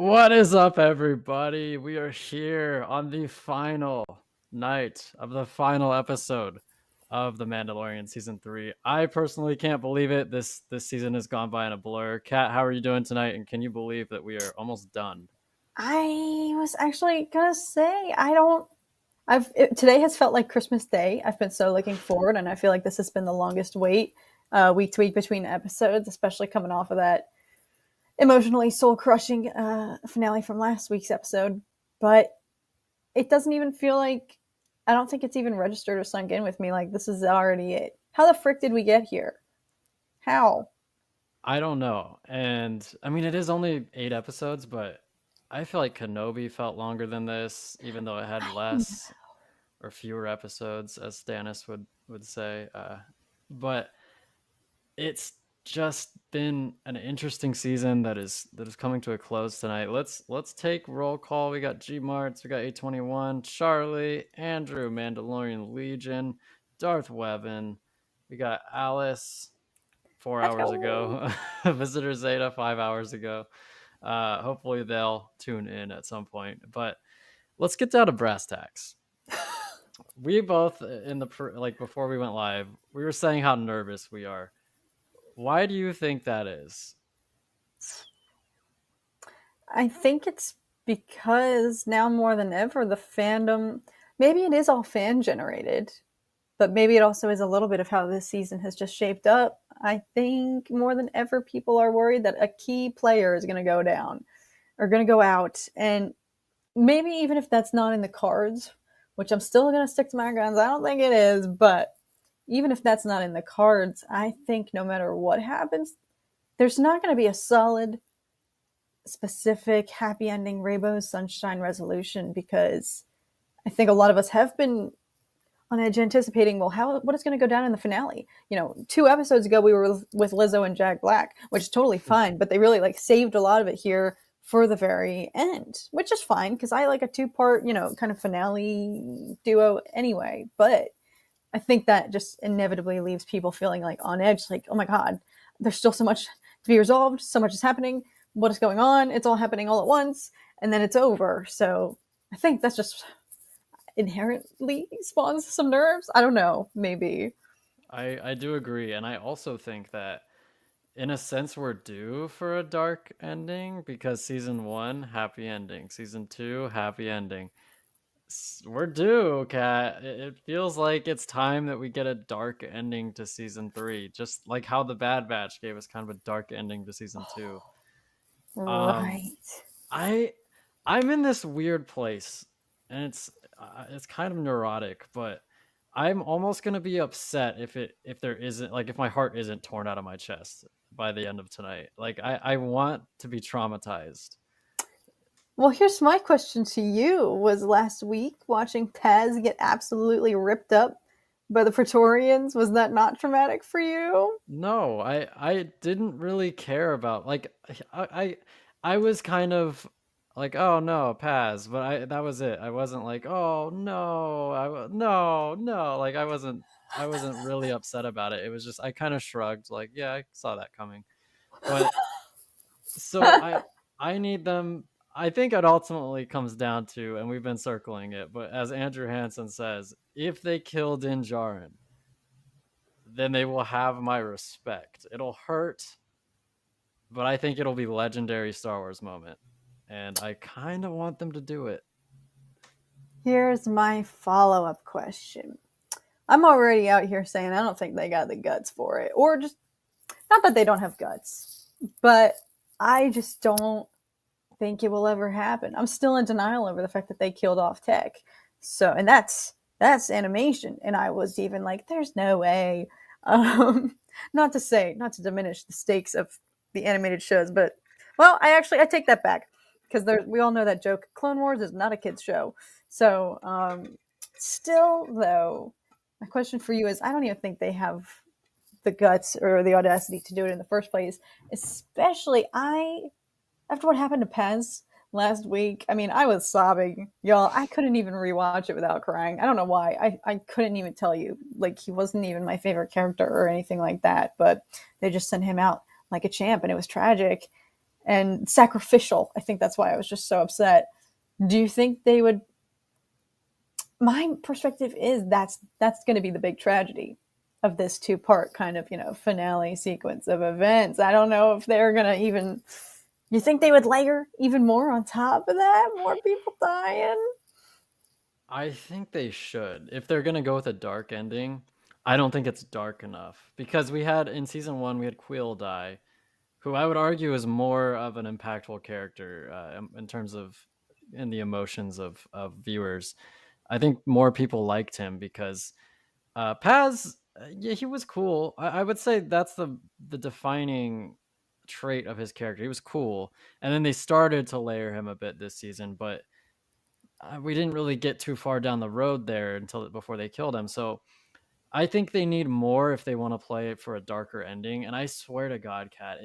What is up, everybody? We are here on the final night of the final episode of The Mandalorian Season 3. I personally can't believe it. This season has gone by in a blur. Kat, how are you doing tonight? And can you believe that we are almost done? I was actually gonna say today has felt like Christmas Day. I've been so looking forward, and I feel like this has been the longest wait week to week between episodes, especially coming off of that emotionally soul crushing finale from last week's episode. But it doesn't even feel like I don't think it's even registered or sunk in with me. Like this is already it. How the frick did we get here? How? I don't know. And I mean, it is only 8 episodes, but I feel like Kenobi felt longer than this, even though it had less or fewer episodes, as Stannis would say. But it's just been an interesting season that is coming to a close tonight. Let's take roll call. We got G Marts, we got A21, Charlie, Andrew, Mandalorian Legion, Darth Weapon, we got Alice 4 Let's hours go. ago, Visitor Zeta 5 hours ago. Hopefully they'll tune in at some point. But let's get down to brass tacks. We both in the like before we went live, we were saying how nervous we are. Why do you think that is? I think it's because now more than ever, the fandom, maybe it is all fan generated, but maybe it also is a little bit of how this season has just shaped up. I think more than ever, people are worried that a key player is going to go down or going to go out. And maybe even if that's not in the cards, which I'm still going to stick to my guns, I don't think it is, but even if that's not in the cards, I think no matter what happens, there's not going to be a solid specific happy ending rainbow sunshine resolution, because I think a lot of us have been on edge anticipating, well, what is going to go down in the finale. 2 episodes ago we were with Lizzo and Jack Black, which is totally fine, but they really like saved a lot of it here for the very end, which is fine because I like a two-part kind of finale duo anyway. But I think that just inevitably leaves people feeling like on edge, like, oh my god, there's still so much to be resolved, so much is happening, what is going on, it's all happening all at once, and then it's over. So I think that's just inherently spawns some nerves. I don't know, maybe. I do agree, and I also think that in a sense we're due for a dark ending because season 1 happy ending, season 2 happy ending. We're due, Kat. It feels like it's time that we get a dark ending to season 3, just like how the Bad Batch gave us kind of a dark ending to season 2. Um, Right. I I'm in this weird place, and it's kind of neurotic, but I'm almost gonna be upset if there isn't like if my heart isn't torn out of my chest by the end of tonight. Like I want to be traumatized. Well, here's my question to you. Was last week watching Paz get absolutely ripped up by the Praetorians, was that not traumatic for you? No, I didn't really care about like I was kind of like, oh no, Paz, but I that was it. I wasn't like, oh no, no, like I wasn't really upset about it. It was just I kind of shrugged like, yeah, I saw that coming. But so I need them. I think it ultimately comes down to, and we've been circling it, but as Andrew Hansen says, if they kill Din Djarin, then they will have my respect. It'll hurt, but I think it'll be legendary Star Wars moment, and I kind of want them to do it. Here's my follow up question. I'm already out here saying I don't think they got the guts for it. Or just, not that they don't have guts, but I just don't think it will ever happen. I'm still in denial over the fact that they killed off Tech. So, and that's animation, and I was even like, "There's no way." Not to say, not to diminish the stakes of the animated shows, but well, I take that back because we all know that joke. Clone Wars is not a kids show, so still though, my question for you is: I don't even think they have the guts or the audacity to do it in the first place. Especially, after what happened to Pez last week, I mean, I was sobbing. Y'all, I couldn't even rewatch it without crying. I don't know why. I couldn't even tell you. Like, he wasn't even my favorite character or anything like that, but they just sent him out like a champ, and it was tragic. and sacrificial. I think that's why I was just so upset. Do you think they would? My perspective is that's going to be the big tragedy of this two-part kind of finale sequence of events. I don't know if they're going to even. You think they would layer even more on top of that? More people dying? I think they should. If they're gonna go with a dark ending, I don't think it's dark enough because we had in season one we had Quill die, who I would argue is more of an impactful character in terms of in the emotions of viewers. I think more people liked him because Paz, yeah, he was cool. I would say that's the defining trait of his character. He was cool, and then they started to layer him a bit this season, but we didn't really get too far down the road there until before they killed him. So I think they need more if they want to play it for a darker ending. And I swear to God, Kat,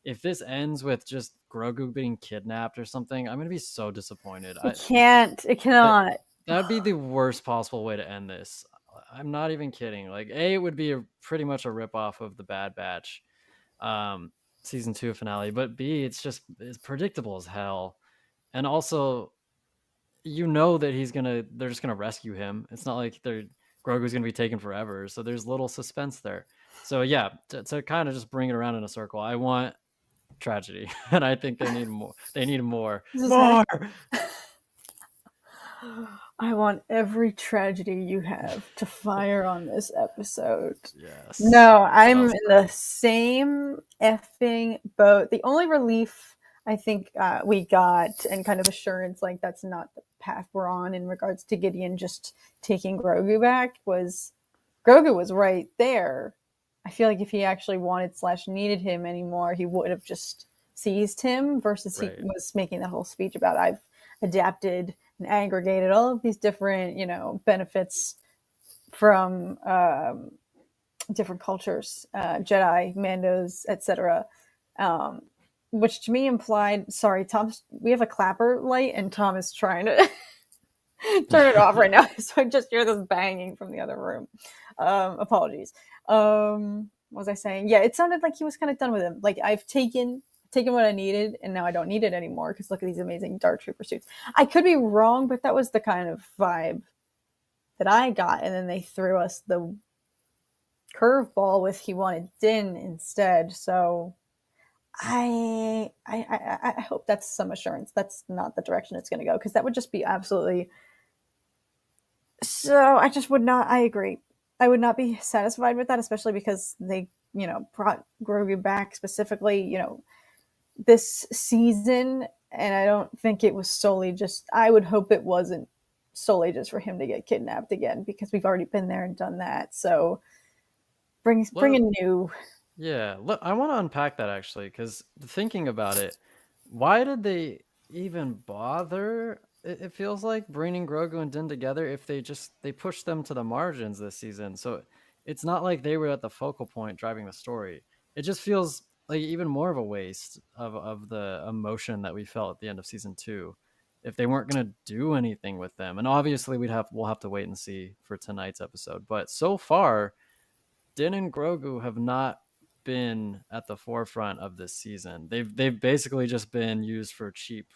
if this ends with just Grogu being kidnapped or something, I'm gonna be so disappointed. It can't. It That cannot. that'd be the worst possible way to end this. I'm not even kidding. Like A, it would be pretty much a ripoff of the Bad Batch um, season 2 finale, but B, it's predictable as hell. And also, that they're just gonna rescue him. It's not like Grogu's gonna be taken forever, so there's little suspense there. So yeah, to kind of just bring it around in a circle, I want tragedy, and I think they need more. They need more. More. I want every tragedy you have to fire on this episode. Yes. No, I'm Well in said. the same effing boat. The only relief I think we got and kind of assurance like that's not the path we're on in regards to Gideon just taking Grogu back was Grogu was right there. I feel like if he actually wanted / needed him anymore, he would have just seized him versus he Right. was making that whole speech about I've adapted and aggregated all of these different, benefits from different cultures, Jedi, Mandos, etc. Um, which to me implied, sorry, Tom, we have a clapper light and Tom is trying to turn it off right now. So I just hear this banging from the other room. Apologies. What was I saying? Yeah, it sounded like he was kind of done with him. Like I've taken what I needed and now I don't need it anymore because look at these amazing Dark Trooper suits. I could be wrong, but that was the kind of vibe that I got. And then they threw us the curveball with he wanted Din instead. So I hope that's some assurance. That's not the direction it's going to go because that would just be absolutely. So I just would not. I agree. I would not be satisfied with that, especially because they, brought Grogu back specifically, this season, and I don't think it was solely just. I would hope it wasn't solely just for him to get kidnapped again because we've already been there and done that. So bring Well, a new. yeah. Look, I want to unpack that actually, because thinking about it, why did they even bother? It feels like bringing Grogu and Din together if they pushed them to the margins this season. So it's not like they were at the focal point driving the story. It just feels like even more of a waste of the emotion that we felt at the end of season 2 if they weren't going to do anything with them. And obviously we'll have to wait and see for tonight's episode. But so far, Din and Grogu have not been at the forefront of this season. They've basically just been used for cheap.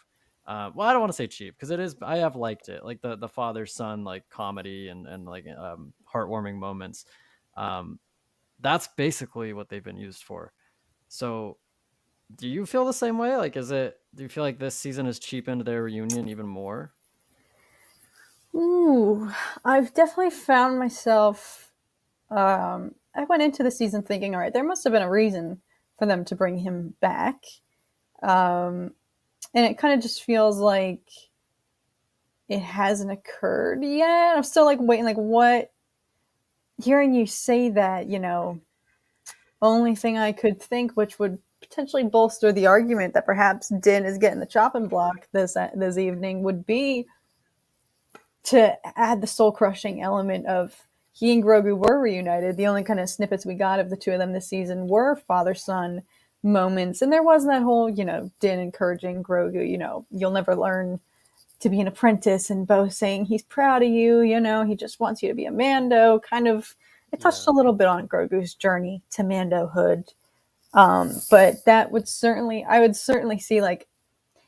Well, I don't want to say cheap because it is. I have liked it, like the father son like comedy and like heartwarming moments. Um, that's basically what they've been used for. So, do you feel the same way? Like, is it? Do you feel like this season has cheapened their reunion even more? Ooh, I've definitely found myself. I went into the season thinking, all right, there must have been a reason for them to bring him back. And it kind of just feels like it hasn't occurred yet. I'm still like waiting, like, what? Hearing you say that, only thing I could think, which would potentially bolster the argument that perhaps Din is getting the chopping block this evening, would be to add the soul crushing element of he and Grogu were reunited. The only kind of snippets we got of the two of them this season were father son moments, and there was that whole Din encouraging Grogu, you'll never learn to be an apprentice, and Bo saying he's proud of you, he just wants you to be a Mando. Kind of, it touched Yeah. a little bit on Grogu's journey to Mandohood. But that would certainly, I would certainly see like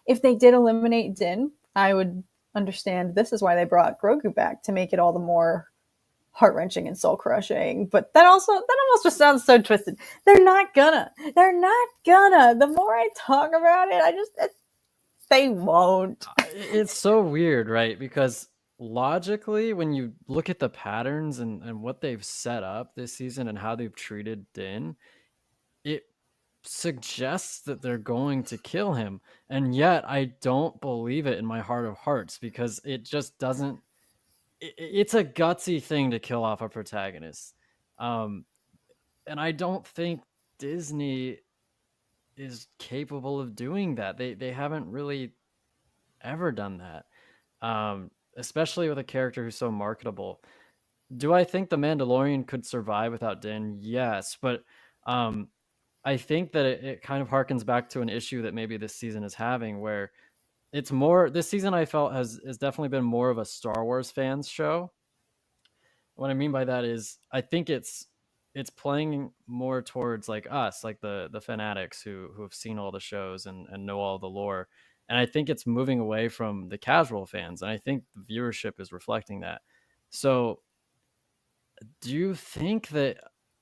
if they did eliminate Din, I would understand this is why they brought Grogu back to make it all the more heart wrenching and soul crushing. But that almost just sounds so twisted. They're not gonna. They're not gonna. The more I talk about it, they won't. It's so weird, right? Because logically, when you look at the patterns and what they've set up this season and how they've treated Din, it suggests that they're going to kill him. And yet I don't believe it in my heart of hearts, because it just doesn't. It's a gutsy thing to kill off a protagonist. And I don't think Disney is capable of doing that. They haven't really ever done that. Especially with a character who's so marketable. Do I think the Mandalorian could survive without Din? Yes, but I think that it kind of harkens back to an issue that maybe this season is having, where it's more, this season I felt has definitely been more of a Star Wars fans show. What I mean by that is I think it's playing more towards like us, like the fanatics who have seen all the shows and know all the lore. And I think it's moving away from the casual fans, and I think the viewership is reflecting that. So do you think that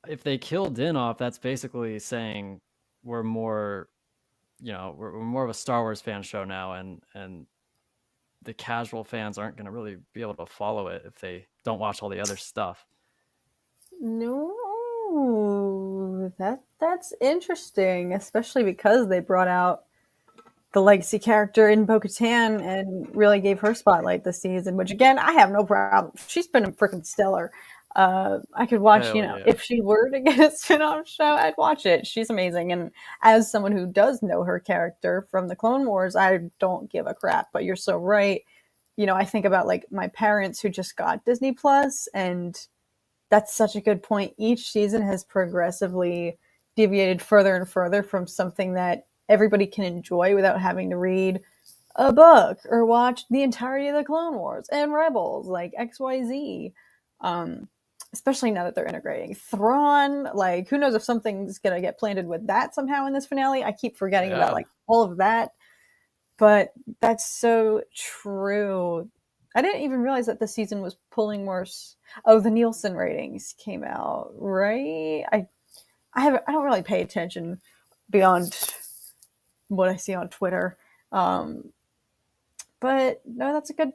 if they kill Din off, that's basically saying we're more, we're more of a Star Wars fan show now, and the casual fans aren't going to really be able to follow it if they don't watch all the other stuff? No, that's interesting, especially because they brought out the legacy character in Bo-Katan and really gave her spotlight this season. Which again, I have no problem. She's been freaking stellar. I could watch, Hell yeah. if she were to get a spin-off show, I'd watch it. She's amazing. And as someone who does know her character from the Clone Wars, I don't give a crap. But you're so right. I think about like my parents who just got Disney Plus, and that's such a good point. Each season has progressively deviated further and further from something that everybody can enjoy without having to read a book or watch the entirety of the Clone Wars and Rebels, like XYZ. Um, Especially now that they're integrating Thrawn. Like, who knows if something's going to get planted with that somehow in this finale? I keep forgetting about Yeah. like all of that. But that's so true. I didn't even realize that the season was pulling worse. Oh, the Nielsen ratings came out, right? I don't really pay attention beyond what I see on Twitter. But no, that's a good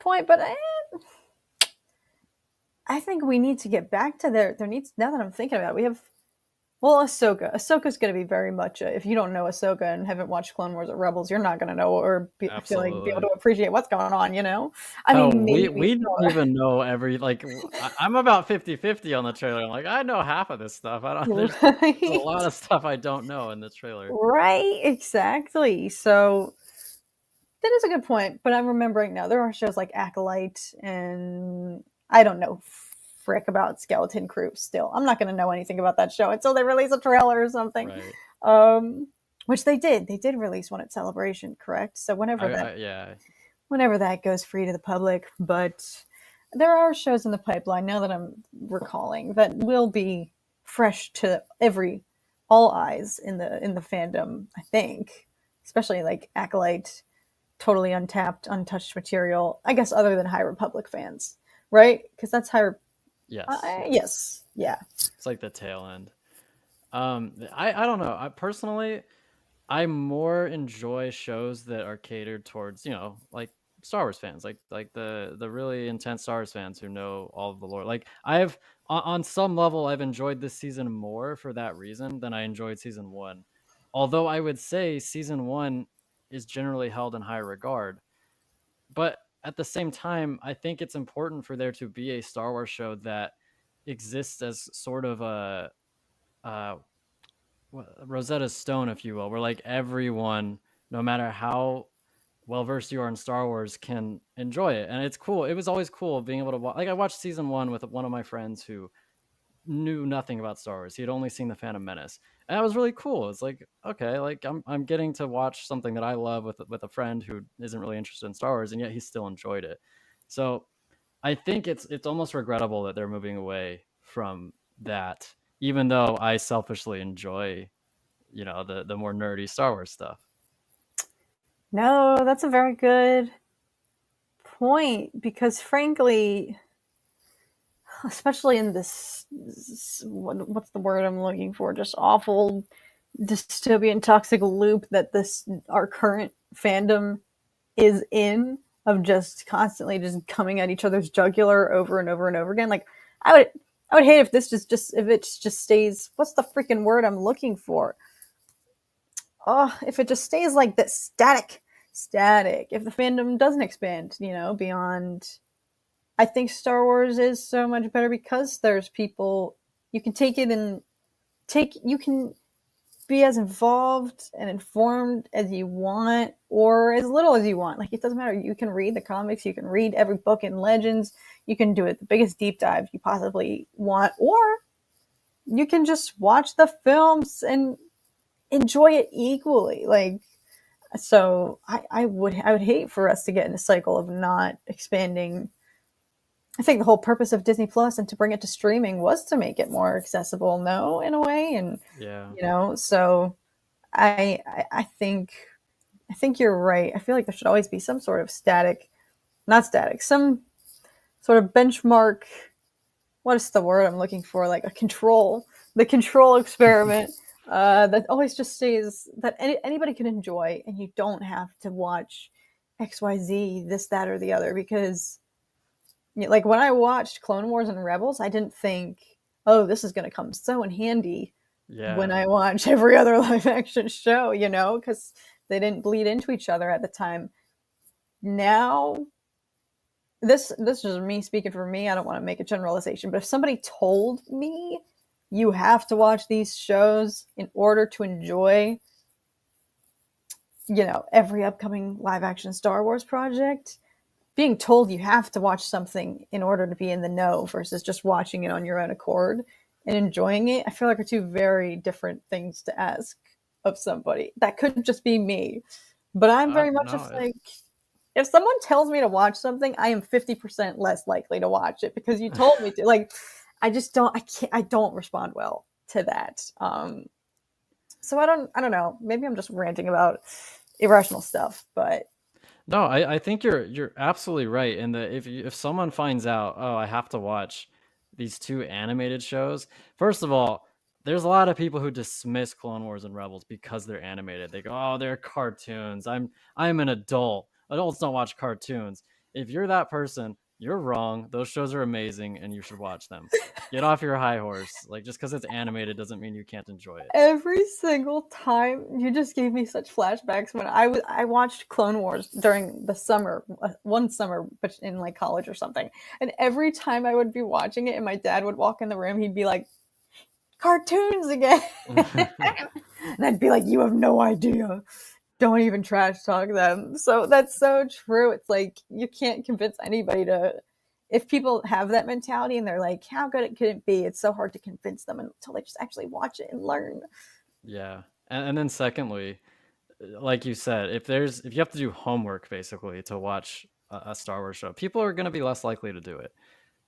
point. But I think we need to get back to there needs, now that I'm thinking about it, we have, well, Ahsoka. Ahsoka's going to be very much if you don't know Ahsoka and haven't watched Clone Wars or Rebels, you're not going to know or I feel like be able Absolutely. to appreciate what's going on. I Hell, mean, maybe. we don't even know every, like, I'm about 50-50 on the trailer. I'm like, I know half of this stuff. I don't there's a Right. lot of stuff I don't know in the trailer. Right, exactly. So that is a good point. But I'm remembering now there are shows like Acolyte, and I don't know frick about Skeleton Crew still. I'm not going to know anything about that show until they release a trailer or something. Right. Um, which they did. They did release one at Celebration, correct? So Yeah. whenever that goes free to the public, but there are shows in the pipeline now that I'm recalling that will be fresh to all eyes in the fandom, I think. Especially like Acolyte, totally untapped, untouched material. I guess other than High Republic fans, right? Because that's Yes. yes, yeah. It's like the tail end. I don't know. I personally, I more enjoy shows that are catered towards, like Star Wars fans, like the really intense Star Wars fans who know all of the lore. Like I've on some level I've enjoyed this season more for that reason than I enjoyed season 1. Although I would say season 1 is generally held in high regard. But at the same time, I think it's important for there to be a Star Wars show that exists as sort of a uh, Rosetta Stone, if you will, where like everyone, no matter how well versed you are in Star Wars, can enjoy it. And it's cool. It was always cool being able to watch. Like I watched season 1 with one of my friends who knew nothing about Star Wars. He had only seen The Phantom Menace, and that was really cool. It's like, okay, like I'm getting to watch something that I love with a friend who isn't really interested in Star Wars, and yet he still enjoyed it. So I think it's almost regrettable that they're moving away from that, even though I selfishly enjoy, the more nerdy Star Wars stuff. No, that's a very good point because, frankly, especially in this, what's the word I'm looking for? Just awful dystopian toxic loop that this our current fandom is in, of just constantly just coming at each other's jugular over and over and over again. Like I would I would hate if this just if it just stays, what's the freaking word I'm looking for? Oh, if it just stays like this, static. If the fandom doesn't expand, beyond, I think Star Wars is so much better because there's people you can take it and you can be as involved and informed as you want or as little as you want. Like, it doesn't matter. You can read the comics, you can read every book in Legends, you can do it the biggest deep dive you possibly want, or you can just watch the films and enjoy it equally. Like, so I would hate for us to get in a cycle of not expanding. I think the whole purpose of Disney Plus and to bring it to streaming was to make it more accessible, no, in a way, and Yeah. so I think you're right. I feel like there should always be some sort of not static, some sort of benchmark. What is the word I'm looking for? Like the control experiment that always just stays that anybody can enjoy, and you don't have to watch XYZ, this, that, or the other. Because, like, when I watched Clone Wars and Rebels, I didn't think, oh, this is going to come so in handy when Yeah. I watch every other live action show, because they didn't bleed into each other at the time. Now, this is me speaking for me. I don't want to make a generalization, but if somebody told me you have to watch these shows in order to enjoy, every upcoming live action Star Wars project, being told you have to watch something in order to be in the know versus just watching it on your own accord and enjoying it, I feel like are two very different things to ask of somebody. That could just be me, but I'm very much No, just like, if someone tells me to watch something, I am 50% less likely to watch it because you told me to. Like, I don't respond well to that. So I don't know. Maybe I'm just ranting about irrational stuff, but no, I think you're absolutely right. And that if someone finds out, oh, I have to watch these two animated shows, first of all, there's a lot of people who dismiss Clone Wars and Rebels because they're animated. They go, oh, they're cartoons. I'm an adult. Adults don't watch cartoons. If you're that person, you're wrong. Those shows are amazing, and you should watch them. Get off your high horse. Like, just because it's animated doesn't mean you can't enjoy it. every single time you just gave me such flashbacks when I watched Clone Wars during the summer, one summer, but in like college or something. And every time I would be watching it and my dad would walk in the room, he'd be like, cartoons again. And I'd be like, you have no idea. Don't even trash talk them. So that's so true. It's like, you can't convince anybody to, if people have that mentality and they're like, how good it could it be? It's so hard to convince them until they just actually watch it and learn. Yeah. And then secondly, like you said, if you have to do homework basically to watch a Star Wars show, people are going to be less likely to do it.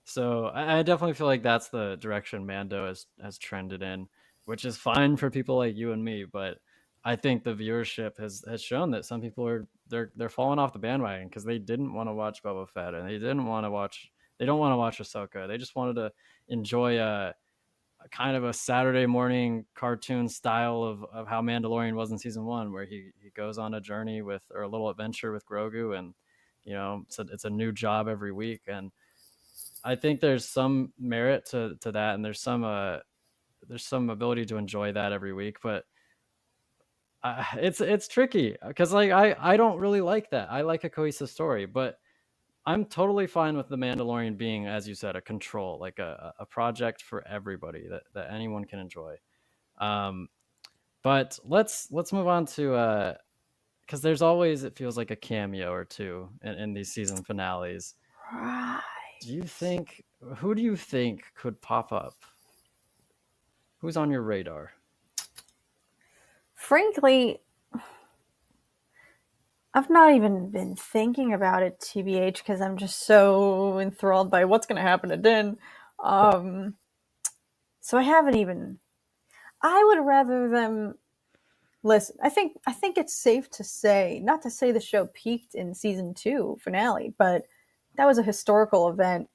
So I definitely feel like that's the direction Mando has trended in, which is fine for people like you and me. But I think the viewership has shown that some people they're falling off the bandwagon because they didn't want to watch Boba Fett and they don't want to watch Ahsoka. They just wanted to enjoy a kind of a Saturday morning cartoon style of how Mandalorian was in season one, where he goes on a journey or a little adventure with Grogu, and it's a new job every week. And I think there's some merit to that, and there's some ability to enjoy that every week. But it's tricky because like I don't really like that. I like a cohesive story, but I'm totally fine with the Mandalorian being, as you said, a control, like a project for everybody that anyone can enjoy. Um, but let's move on to because there's always, it feels like, a cameo or two in these season finales. Right. Who do you think could pop up? Who's on your radar? Frankly, I've not even been thinking about it, TBH, because I'm just so enthralled by what's going to happen to Din. Um, So I would rather them listen. I think it's safe to say, not to say the show peaked in season 2 finale, but that was a historical event,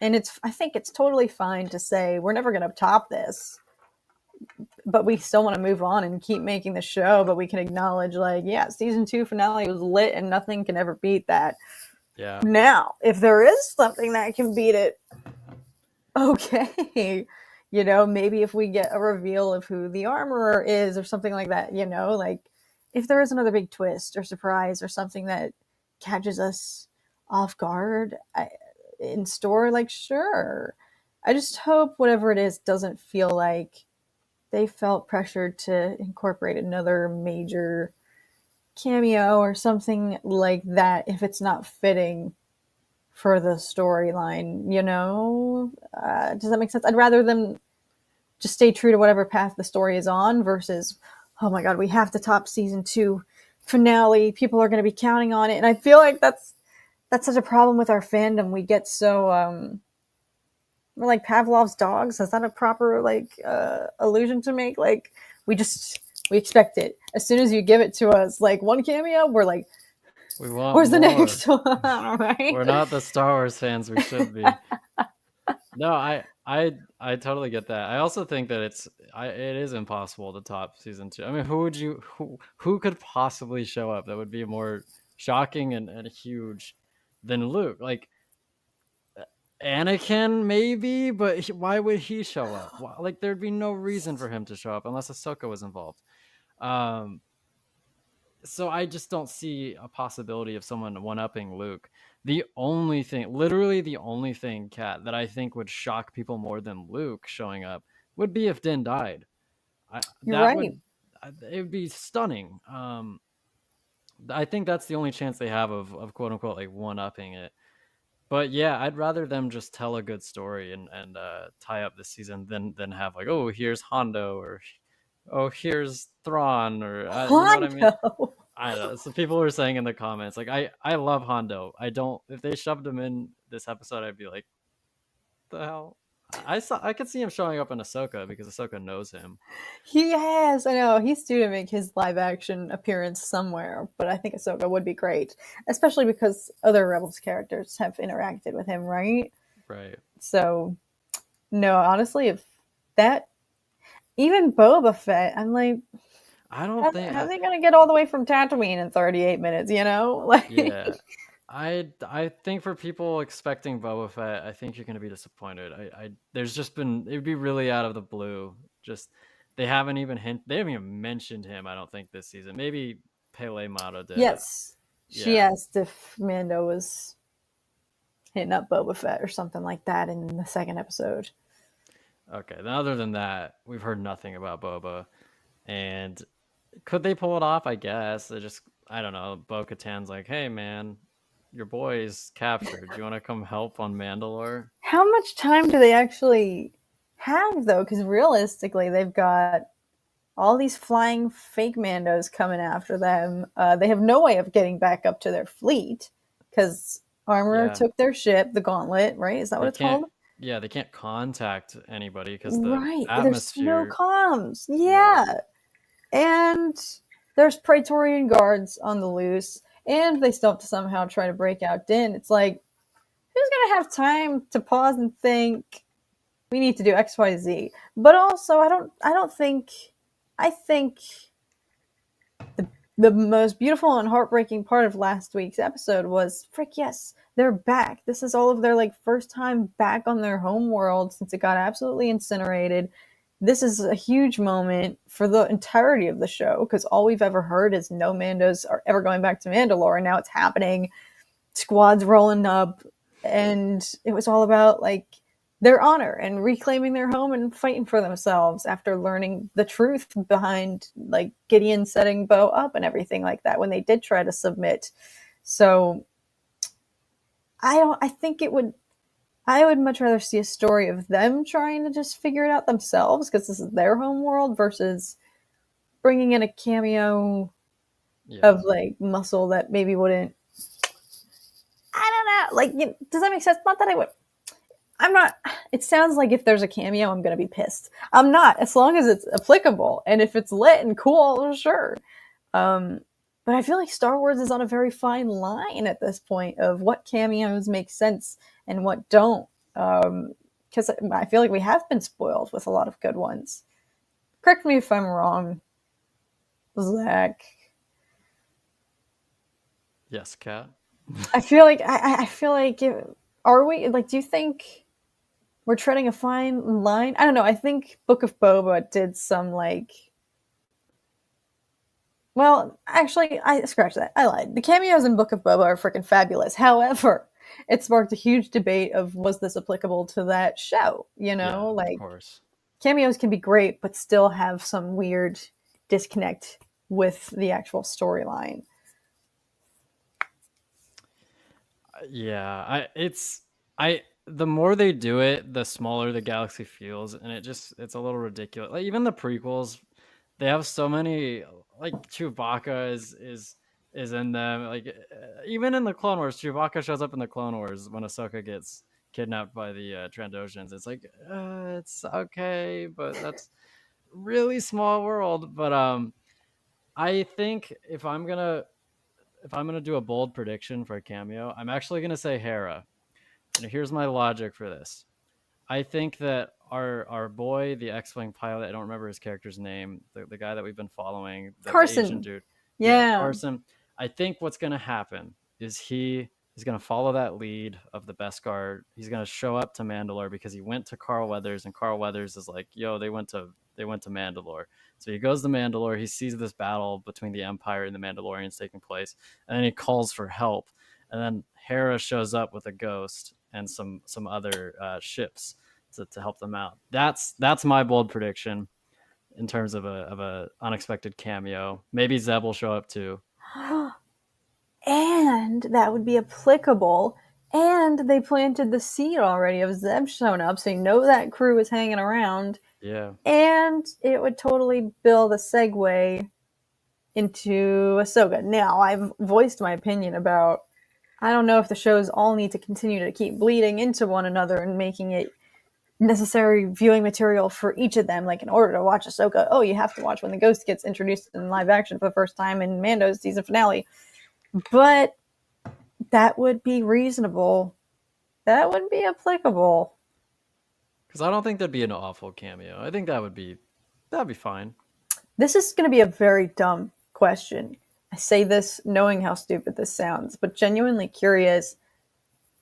and I think it's totally fine to say we're never going to top this, but we still want to move on and keep making the show, but we can acknowledge, like, yeah, season 2 finale was lit and nothing can ever beat that. Yeah. Now, if there is something that can beat it, okay. Maybe if we get a reveal of who the armorer is or something like that, like if there is another big twist or surprise or something that catches us off guard in store, like, sure. I just hope whatever it is doesn't feel like they felt pressured to incorporate another major cameo or something like that if it's not fitting for the storyline. Does that make sense? I'd rather them just stay true to whatever path the story is on versus, oh my god, we have to top season 2 finale. People are going to be counting on it, and I feel like that's such a problem with our fandom. We get so we're like Pavlov's dogs. Is that a proper allusion to make? Like we expect it as soon as you give it to us. Like one cameo, we're like, We want where's the more. next one? Right? We're not the Star Wars fans we should be. No, I totally get that. I also think that it is impossible to top season 2. I mean, who could possibly show up that would be more shocking and huge than Luke? Like Anakin maybe, but why would he show up? Like there'd be no reason for him to show up unless Ahsoka was involved. Um, so I just don't see a possibility of someone one-upping Luke. The only thing, literally the only thing, Kat, that I think would shock people more than Luke showing up would be if Din died. You're right. It would be stunning. I think that's the only chance they have of quote unquote like one-upping it. But yeah, I'd rather them just tell a good story and tie up this season than have like, oh, here's Hondo, or oh, here's Thrawn, or you know what I mean? Hondo. I don't know. So people were saying in the comments, like, I love Hondo. I don't. If they shoved him in this episode, I'd be like, the hell. I could see him showing up in Ahsoka because Ahsoka knows him. He has. I know he's due to make his live action appearance somewhere, but I think Ahsoka would be great, especially because other Rebels characters have interacted with him, right? Right. So, no, honestly, if that, even Boba Fett, I'm like, I don't think. how's he gonna get all the way from Tatooine in 38 minutes? Like, Yeah. I think for people expecting Boba Fett, I think you're gonna be disappointed. There's just been, it would be really out of the blue. Just they haven't even mentioned him. I don't think this season. Maybe Pele Mata did. yes, she Yeah. asked if Mando was hitting up Boba Fett or something like that in the second episode. Okay. Then other than that, we've heard nothing about Boba. And could they pull it off? I guess. I don't know. Bo-Katan's like, hey man, your boy is captured. Do you want to come help on Mandalore? How much time do they actually have, though? Because realistically, they've got all these flying fake Mandos coming after them. They have no way of getting back up to their fleet because Armorer Yeah. took their ship, the Gauntlet, right? Is that what They it's can't. called? Yeah, they can't contact anybody because the Right. There's no atmosphere. comms. Yeah. Yeah. And there's Praetorian guards on the loose, and they still have to somehow try to break out Din. It's like, who's going to have time to pause and think, we need to do XYZ? But also, I think the most beautiful and heartbreaking part of last week's episode was, frick, yes, they're back. This is all of their first time back on their home world since it got absolutely incinerated. This is a huge moment for the entirety of the show because all we've ever heard is no Mandos are ever going back to Mandalore, and now it's happening. Squads rolling up, and it was all about their honor and reclaiming their home and fighting for themselves after learning the truth behind Gideon setting Bo up and everything like that when they did try to submit. So I would much rather see a story of them trying to just figure it out themselves because this is their home world versus bringing in a cameo of muscle that maybe wouldn't. I don't know. Does that make sense? Not that I'm not. It sounds like if there's a cameo, I'm gonna be pissed. I'm not, as long as it's applicable and if it's lit and cool, sure. Um, but I feel like Star Wars is on a very fine line at this point of what cameos make sense and what don't. Because I feel like we have been spoiled with a lot of good ones. Correct me if I'm wrong, Zach. Yes, Kat. I feel like I feel like are we like? Do you think we're treading a fine line? I don't know. I think Book of Boba did some like. Well, actually, I scratched that. I lied. The cameos in Book of Boba are freaking fabulous. However, it sparked a huge debate of was this applicable to that show? You Yeah, know, of like course. cameos can be great, but still have some weird disconnect with the actual storyline. Yeah, I the more they do it, the smaller the galaxy feels, and it's a little ridiculous. Like even the prequels, they have so many, like Chewbacca is in them. Like even in the Clone Wars, Chewbacca shows up in the Clone Wars when Ahsoka gets kidnapped by the Trandoshans. It's like it's okay, but that's really small world. But I think if I'm gonna do a bold prediction for a cameo, I'm actually gonna say Hera. And here's my logic for this. I think that our boy, the X-wing pilot, I don't remember his character's name, the guy that we've been following, the Asian Carson, dude, yeah, yeah, Carson. I think what's gonna happen is he is gonna follow that lead of the Beskar. He's gonna show up to Mandalore because he went to Carl Weathers, and Carl Weathers is like, "Yo, they went to Mandalore." So he goes to Mandalore. He sees this battle between the Empire and the Mandalorians taking place, and then he calls for help. And then Hera shows up with a ghost and some other ships to help them out. That's my bold prediction in terms of a unexpected cameo. Maybe Zeb will show up too. and that would be applicable. And they planted the seed already of Zeb showing up, so you know that crew is hanging around. Yeah. And it would totally build a segue into Ahsoka. Now, I've voiced my opinion about I don't know if the shows all need to continue to keep bleeding into one another and making it necessary viewing material for each of them. Like in order to watch Ahsoka, oh, you have to watch when the ghost gets introduced in live action for the first time in Mando's season finale. But that would be reasonable. That would be applicable. Because I don't think that'd be an awful cameo. I think that'd be fine. This is going to be a very dumb question. I say this knowing how stupid this sounds, but genuinely curious.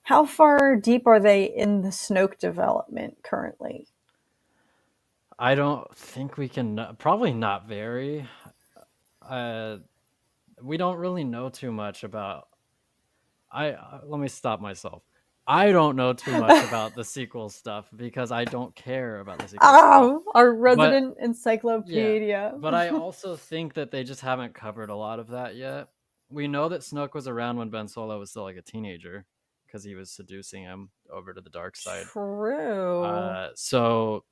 How far deep are they in the Snoke development currently? I don't think we can. Probably not very. Uh, we don't really know too much about. Let me stop myself. I don't know too much about the sequel stuff because I don't care about the sequel stuff. Oh, our But resident yeah, encyclopedia. but I also think that they just haven't covered a lot of that yet. We know that Snoke was around when Ben Solo was still like a teenager because he was seducing him over to the dark side. True. So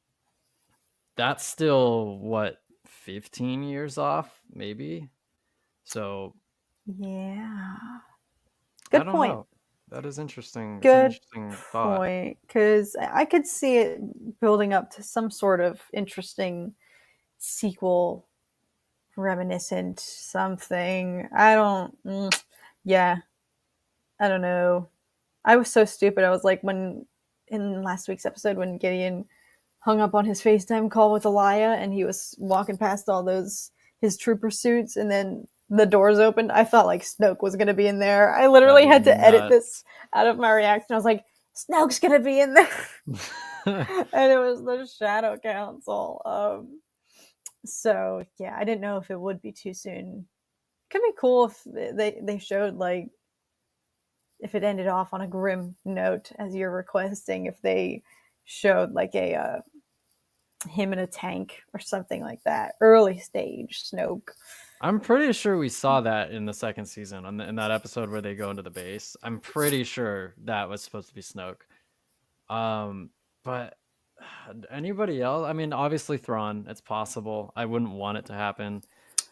that's still what 15 years off, maybe. So Yeah. I Good don't point. know. That is interesting. It's an Good interesting thought. point. Because I could see it building up to some sort of interesting sequel, reminiscent something. I don't. Yeah. I don't know. I was so stupid. I was like, when in last week's episode, when Gideon hung up on his FaceTime call with Elia and he was walking past all those his trooper suits and then the doors opened, I felt like Snoke was going to be in there. I literally That'd be had to edit this nuts. out of my reaction. I was like, Snoke's going to be in there. And it was the Shadow Council. So, yeah, I didn't know if it would be too soon. Could be cool if they showed like if it ended off on a grim note as you're requesting, if they showed like a him in a tank or something like that, early stage Snoke. I'm pretty sure we saw that in the second season in that episode where they go into the base. I'm pretty sure that was supposed to be Snoke. But anybody else? I mean, obviously Thrawn. It's possible. I wouldn't want it to happen.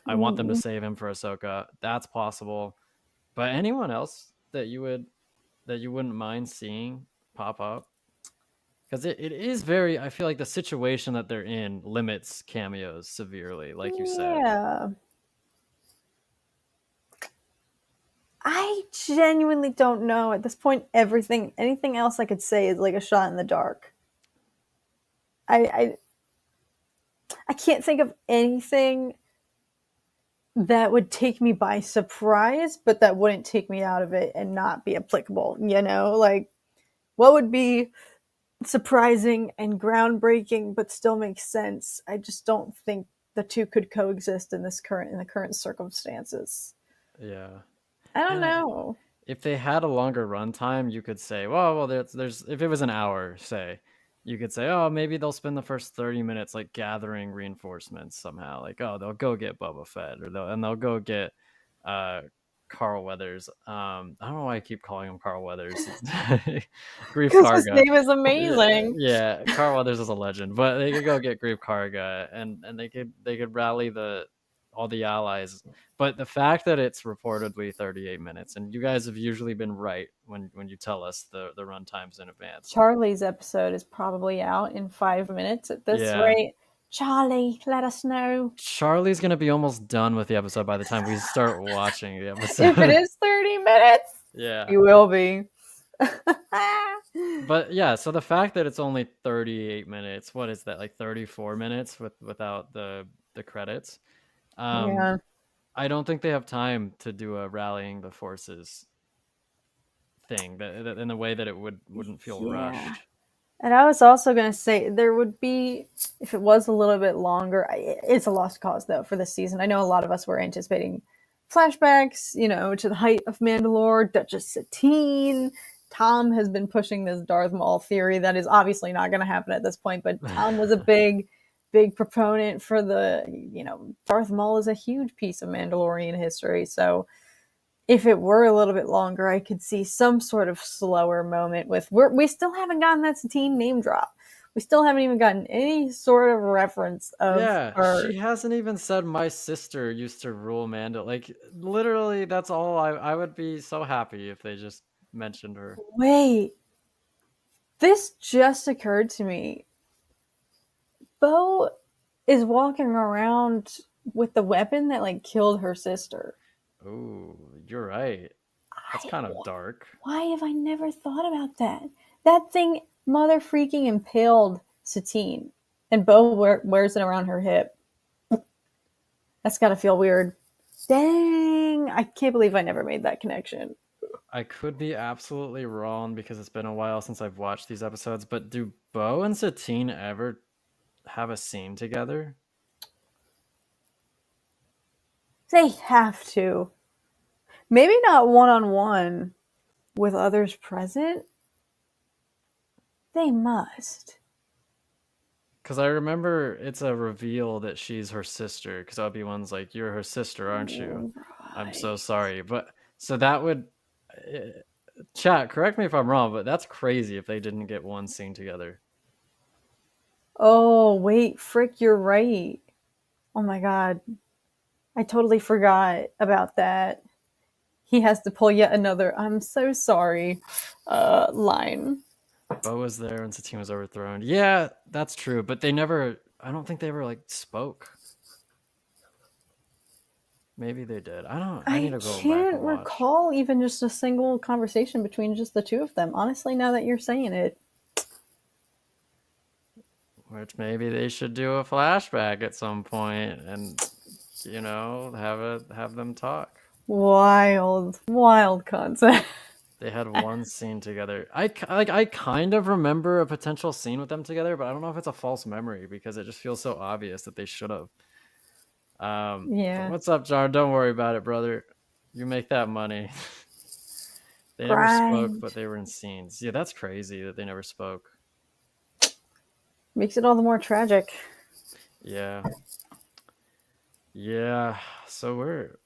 I want them to save him for Ahsoka. That's possible. But anyone else that you wouldn't mind seeing pop up? because it is very. I feel like the situation that they're in limits cameos severely, like you said. Yeah. I genuinely don't know. At this point, anything else I could say is like a shot in the dark. I I can't think of anything that would take me by surprise, but that wouldn't take me out of it and not be applicable. You know, like what would be surprising and groundbreaking, but still makes sense. I just don't think the two could coexist in the current circumstances. Yeah, I don't and know. if they had a longer runtime, you could say, well, there's if it was an hour, say, you could say, oh, maybe they'll spend the first 30 minutes like gathering reinforcements somehow, like, oh, they'll go get Boba Fett, or they'll go get uh Carl Weathers. I don't know why I keep calling him Carl Weathers. Grief Because his Karga. name is amazing. Yeah, Carl Weathers is a legend, but they could go get Grief Karga, and they could rally all the allies. But the fact that it's reportedly 38 minutes, and you guys have usually been right when you tell us the run times in advance. Charlie's episode is probably out in 5 minutes at this Yeah, rate. Charlie, let us know. Charlie's gonna be almost done with the episode by the time we start watching the If it episode. is 30 minutes, Yeah, you will be. but yeah, so the fact that it's only 38 minutes, what is that, like 34 minutes without the credits? Um, Yeah. I don't think they have time to do a rallying the forces thing that in the way that it wouldn't feel Yeah. rushed. And I was also going to say there would be, if it was a little bit longer, it's a lost cause though for this season. I know a lot of us were anticipating flashbacks, you know, to the height of Mandalore, Duchess Satine. Tom has been pushing this Darth Maul theory that is obviously not going to happen at this point, but Tom was a big proponent for Darth Maul is a huge piece of Mandalorian history. So if it were a little bit longer, I could see some sort of slower moment with we still haven't gotten that Satine name drop. We still haven't even gotten any sort of reference of Yeah, her. she hasn't even said my sister used to rule Mando. Like literally, that's all. I would be so happy if they just mentioned her. Wait, this just occurred to me. Bo is walking around with the weapon that like killed her sister. Ooh, you're right. That's I, kind of dark. why have I never thought about that? That thing mother freaking impaled Satine, and Bo wears it around her hip. That's gotta feel weird. Dang, I can't believe I never made that connection. I could be absolutely wrong because it's been a while since I've watched these episodes, but do Bo and Satine ever have a scene together? They have to. Maybe not one on one with others present. They must. Because I remember it's a reveal that she's her sister. Because Obi-Wan's like, "You're her sister, aren't you?" I'm so Right. sorry, but so that would uh, chat. Correct me if I'm wrong, but that's crazy if they didn't get one scene together. Oh, wait, frick, you're right. Oh my god. I totally forgot about that. He has to pull yet another I'm so sorry line. Bo was there and Satine was overthrown. Yeah, that's true, but they never. I don't think they ever like spoke. Maybe they did. I don't. I need I to go back can't and watch. recall even just a single conversation between just the two of them. Honestly, now that you're saying it. Which maybe they should do a flashback at some point and have them talk. Wild concept. They had one scene together. I kind of remember a potential scene with them together, but I don't know if it's a false memory because it just feels so obvious that they should have. But Yeah. what's up, Jar? Don't worry about it, brother. You make that money. They never spoke, Grind. but they were in scenes. Yeah, that's crazy that they never spoke. Makes it all the more tragic. Yeah. Yeah. So we're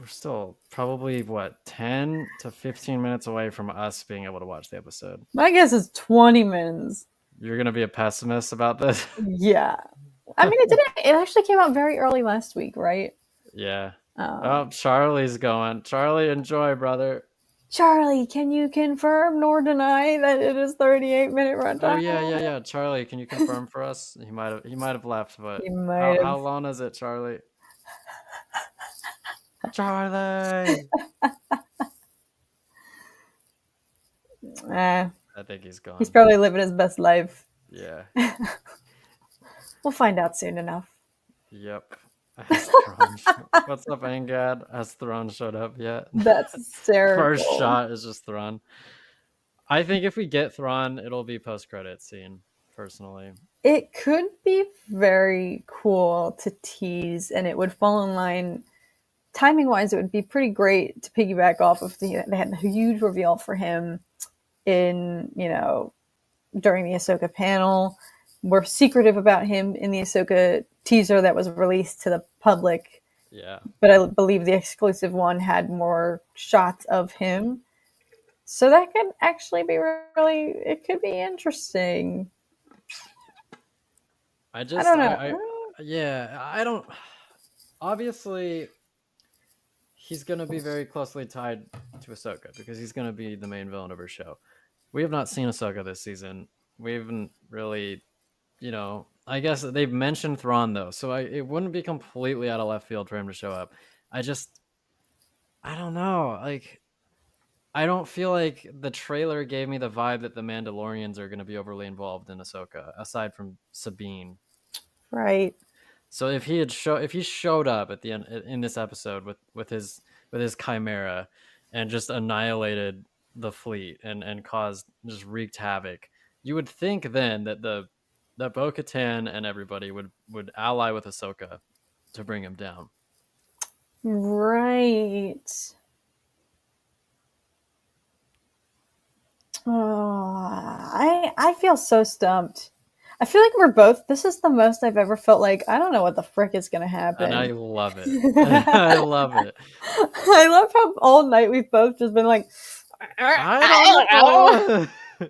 still probably what 10 to 15 minutes away from us being able to watch the episode. My guess is 20 minutes. You're gonna be a pessimist about this? Yeah. I mean, it actually came out very early last week, right? Yeah. Um, Oh, Charlie's going. Charlie, enjoy, brother. Charlie, can you confirm nor deny that it is 38-minute Oh runtime? yeah. Charlie, can you confirm for us? He might have left, but He how might how have. long is it, Charlie? Charlie. Eh, I think he's he's gone. probably living his best life. Yeah. We'll find out soon enough. Yep. What's up, Angad? Has Thrawn showed up yet? That's First hysterical. shot is just Thrawn. I think if we get Thrawn, it'll be post-credit scene, personally. It could be very cool to tease, and it would fall in line timing wise. It would be pretty great to piggyback off of they had a huge reveal for him in during the Ahsoka panel. We're secretive about him in the Ahsoka teaser that was released to the public, Yeah. but I believe the exclusive one had more shots of him. So that could actually be really, it could be interesting. I I just don't know. yeah, I don't obviously he's going to be very closely tied to Ahsoka because he's going to be the main villain of her show. We have not seen Ahsoka this season. We haven't really, I guess they've mentioned Thrawn though, so it wouldn't be completely out of left field for him to show up. I don't know. Like, I don't feel like the trailer gave me the vibe that the Mandalorians are going to be overly involved in Ahsoka, aside from Sabine. Right. So if he showed up at the end in this episode with his chimera and just annihilated the fleet and caused just wreaked havoc, you would think then that Bo-Katan and everybody would ally with Ahsoka to bring him down. Right. Oh, I feel so stumped. I feel like we're both. This is the most I've ever felt like I don't know what the frick is going to And I happen. love it. I love it. I love how all night we've both just been like, I don't know.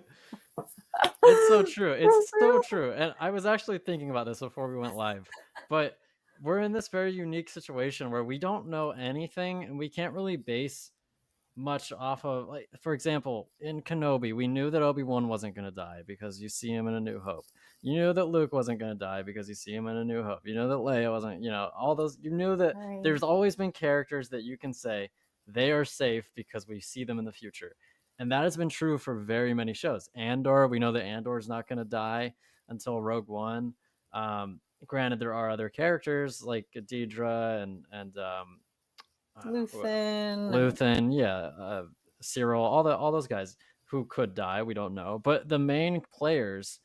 It's so true. It's so true. And I was actually thinking about this before we went live. But we're in this very unique situation where we don't know anything and we can't really base much off of, like, for example, in Kenobi, we knew that Obi-Wan wasn't going to die because you see him in A New Hope. You knew that Luke wasn't going to die because you see him in A New Hope. You know that Leia wasn't, all those, you knew that Right. there's always been characters that you can say they are safe because we see them in the future. And that has been true for very many shows. Andor, we know that Andor's not going to die until Rogue One. Granted, there are other characters like Deidre and Luthen. Luthen, yeah, Cyril, all those guys who could die, we don't know. But the main players,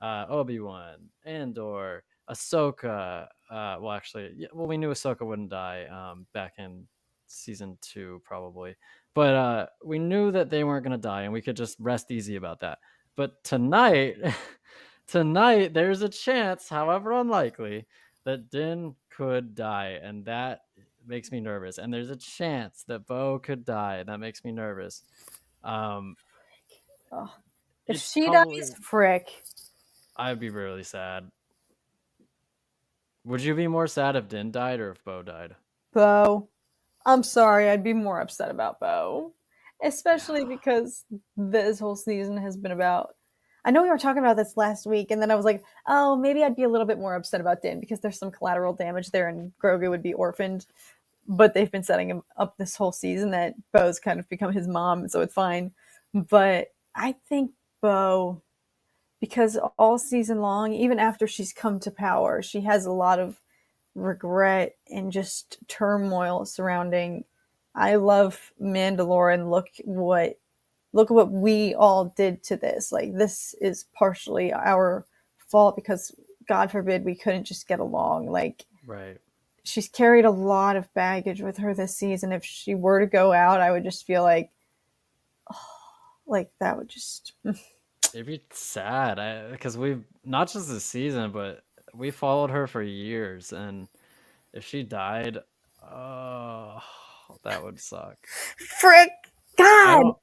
Obi-Wan, Andor, Ahsoka. Well, actually, yeah, well, we knew Ahsoka wouldn't die back in season 2, probably, but we knew that they weren't gonna die, and we could just rest easy about that. But tonight, tonight, there's a chance, however unlikely, that Din could die, and that makes me nervous. And there's a chance that Bo could die, and that makes me nervous. Oh, if It's she probably dies, frick. I'd be really sad. Would you be more sad if Din died or if Bo died? Bo. I'm sorry, I'd be more upset about Bo. Especially Yeah. because this whole season has been about. I know we were talking about this last week, and then I was like, oh, maybe I'd be a little bit more upset about Din because there's some collateral damage there and Grogu would be orphaned. But they've been setting him up this whole season that Bo's kind of become his mom, so it's fine. But I think Bo, because all season long, even after she's come to power, she has a lot of regret and just turmoil surrounding. I love Mandalorian. Look what we all did to this. Like, this is partially our fault because God forbid we couldn't just get along. Like, Right. she's carried a lot of baggage with her this season. If she were to go out, I would just feel like that would just. It'd be sad because we've not just this season, but we followed her for years, and if she died, oh, that would suck. Frick! I God! don't.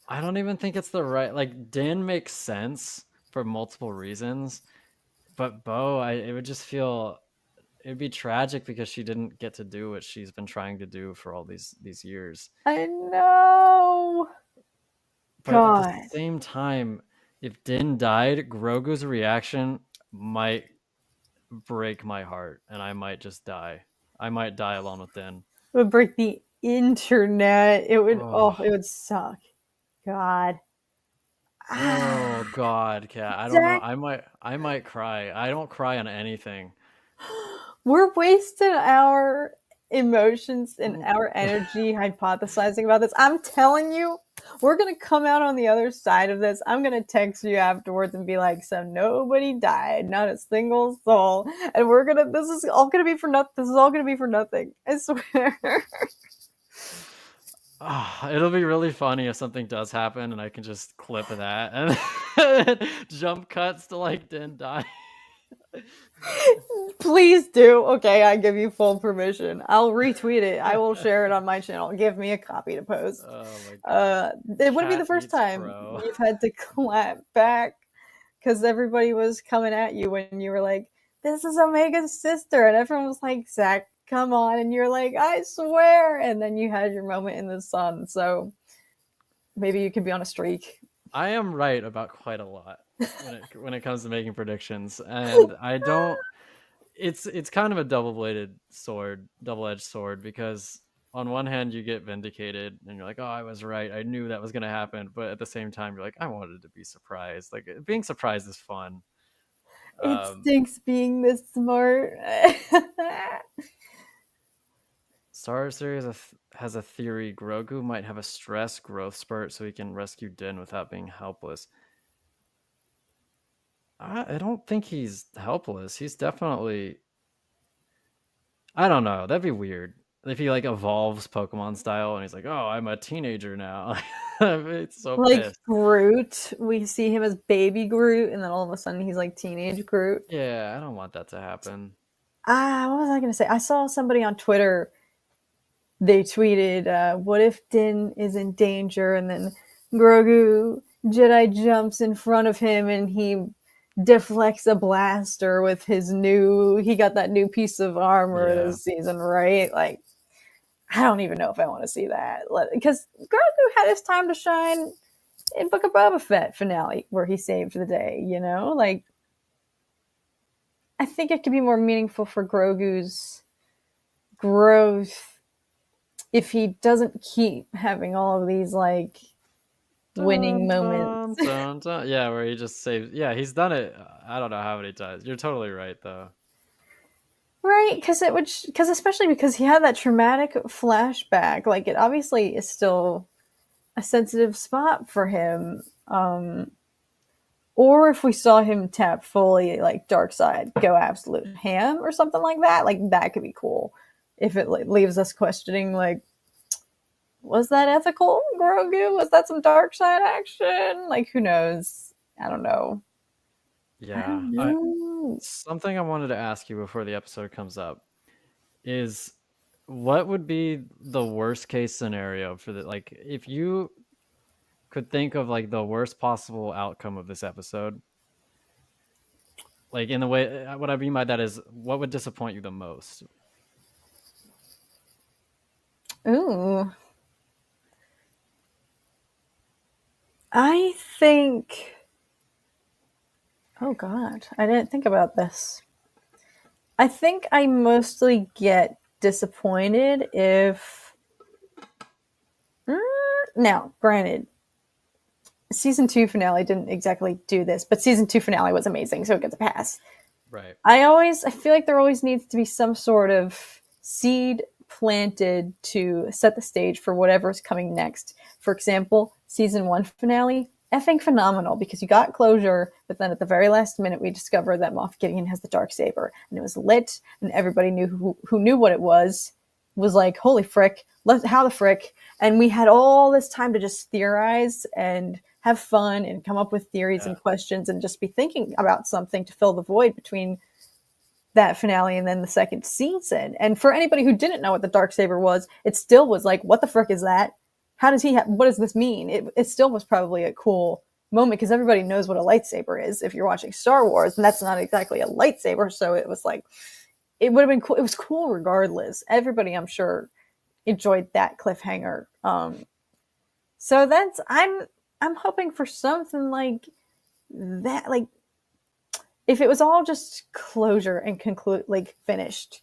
I don't even think it's the right. Like, Din makes sense for multiple reasons, but Bo, it would just feel it'd be tragic because she didn't get to do what she's been trying to do for all these years. I know. But at the God. same time, if Din died, Grogu's reaction might break my heart, and I might just die. I might die along with Din. It would break the internet. It would, Oh, oh, it would suck. God. oh Ah, God, Cat. I don't know. Zach, I might cry. I don't cry on anything. we're wasting our emotions and Mm. our energy hypothesizing about this. I'm telling you, we're going to come out on the other side of this. I'm going to text you afterwards and be like, so nobody died, not a single soul. And we're going to, this is all going to be for nothing. This is all going to be for nothing. I swear. It'll be really funny if something does happen and I can just clip that and jump cuts to like Din die. Please do. Okay, I give you full permission. I'll retweet it. I will share it on my channel. Give me a copy to post. Oh my God. It wouldn't be the Cat first eats time bro. you've had to clap back because everybody was coming at you when you were like, "This is Omega's sister," and everyone was like, "Zach, come on!" And you're like, "I swear!" And then you had your moment in the sun. So maybe you could be on a streak. I am right about quite a lot when it comes to making predictions, and I don't. It's kind of a double-edged sword, because on one hand you get vindicated and you're like, oh, I was right, I knew that was going to happen, but at the same time you're like, I wanted to be surprised. Like, being surprised is fun. It um stinks being this smart. Star Series has a theory: Grogu might have a stress growth spurt so he can rescue Din without being helpless. I don't think he's helpless. He's definitely, I don't know. That'd be weird if he like evolves Pokemon style and he's like, "Oh, I'm a teenager now." It's so Like pissed. Groot, we see him as baby Groot, and then all of a sudden he's like teenage Groot. Yeah, I don't want that to happen. What was I going to say? I saw somebody on Twitter. They tweeted, "What if Din is in danger?" And then Grogu Jedi jumps in front of him, and he deflects a blaster with his new. He got that new piece of armor Yeah. this season, right? Like, I don't even know if I want to see that because Grogu had his time to shine in Book of Boba Fett finale where he saved the day. You know, like I think it could be more meaningful for Grogu's growth if he doesn't keep having all of these like winning Dun, moments. dun, dun, dun. Yeah, where he just saves. Yeah, he's done it. I don't know how many times. You're totally right, though. Right, because especially because he had that traumatic flashback, like it obviously is still a sensitive spot for him. Or if we saw him tap fully like dark side, go absolute ham or something like that could be cool. If it leaves us questioning, like, was that ethical, Grogu? Was that some dark side action? Like, who knows? I don't know. I Yeah, don't know. something I wanted to ask you before the episode comes up is, what would be the worst case scenario for the, like, if you could think of like the worst possible outcome of this episode, like in the way, what I mean by that is, what would disappoint you the most? Ooh. I think. Oh, God. I didn't think about this. I think I mostly get disappointed if. Now, granted, season 2 finale didn't exactly do this, but season 2 finale was amazing, so it gets a pass. Right. I feel like there always needs to be some sort of seed planted to set the stage for whatever's coming next. For example, season 1 finale, effing phenomenal because you got closure, but then at the very last minute we discover that Moff Gideon has the Darksaber, and it was lit, and everybody knew who knew what it was like, holy frick, how the frick, and we had all this time to just theorize and have fun and come up with theories and questions and just be thinking about something to fill the void between that finale and then the second season. And for anybody who didn't know what the Darksaber was, it still was like, what the frick is that? How does he what does this mean? It still was probably a cool moment because everybody knows what a lightsaber is if you're watching Star Wars, and that's not exactly a lightsaber. So it was like, it would have been cool. It was cool regardless. Everybody, I'm sure, enjoyed that cliffhanger. So that's I'm hoping for something like that. Like if it was all just closure and conclude, like finished.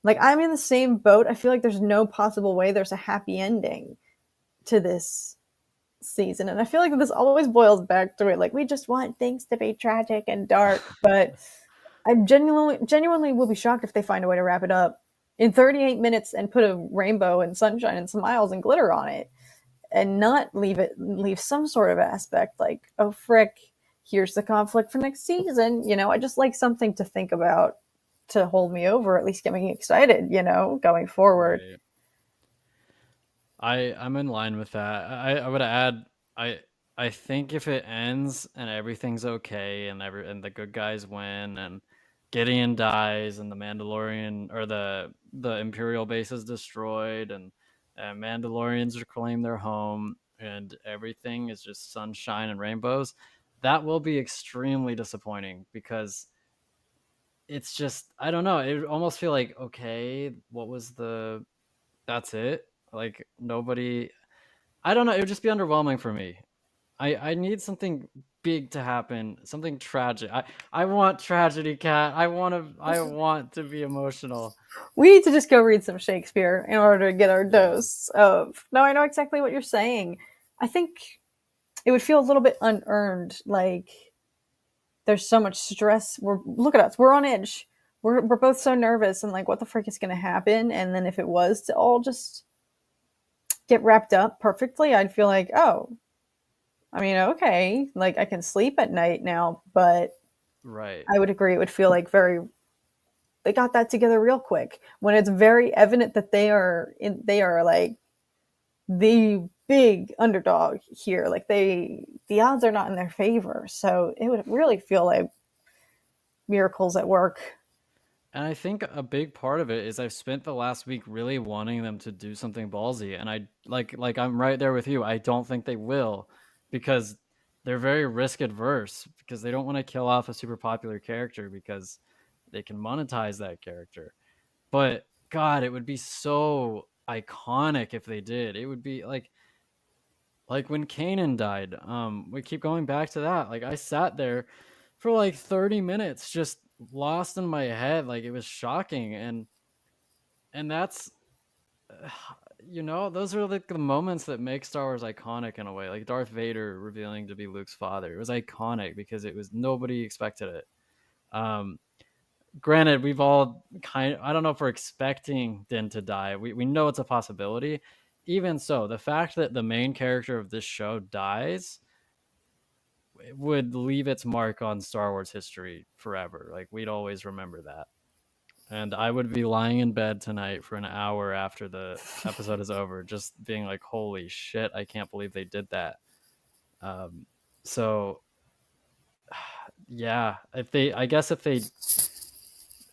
Like I'm in the same boat. I feel like there's no possible way there's a happy ending to this season, and I feel like this always boils back to it. Like we just want things to be tragic and dark, but I genuinely will be shocked if they find a way to wrap it up in 38 minutes and put a rainbow and sunshine and smiles and glitter on it, and not leave some sort of aspect like, oh frick, here's the conflict for next season. I just like something to think about to hold me over, at least get me excited, going forward. Right. I'm in line with that. I would add I I think if it ends and everything's okay and the good guys win and Gideon dies and the Mandalorian or the Imperial base is destroyed and Mandalorians reclaim their home and everything is just sunshine and rainbows, that will be extremely disappointing because it's just I don't know. It would almost feel like okay, what was the that's it? Like nobody I don't know, it would just be underwhelming for me. I need something big to happen, something tragic. I want tragedy, Cat. I want to be emotional. We need to just go read some Shakespeare in order to get our Yeah. dose of. No, I know exactly what you're saying. I think it would feel a little bit unearned. Like there's so much stress. Look at us. We're on edge. We're both so nervous and like, what the frick is going to happen? And then if it was to all just get wrapped up perfectly, I'd feel like, oh, I mean, okay, like I can sleep at night now. But Right. I would agree, it would feel like they got that together real quick when it's very evident that they are like the big underdog here. Like the odds are not in their favor. So it would really feel like miracles at work. And I think a big part of it is I've spent the last week really wanting them to do something ballsy and I like I'm right there with you. I don't think they will because they're very risk adverse because they don't want to kill off a super popular character because they can monetize that character. But God, it would be so iconic if they did. It would be like when Kanan died. We keep going back to that. Like I sat there for like 30 minutes just lost in my head. Like it was shocking and that's those are like the moments that make Star Wars iconic in a way. Like Darth Vader revealing to be Luke's father. It was iconic because it was nobody expected it. Um Granted, we've all I don't know if we're expecting Din to die. We know it's a possibility. Even so, the fact that the main character of this show dies would leave its mark on Star Wars history forever. Like we'd always remember that. And I would be lying in bed tonight for an hour after the episode is over, just being like, "Holy shit! I can't believe they did that." So, yeah, I guess if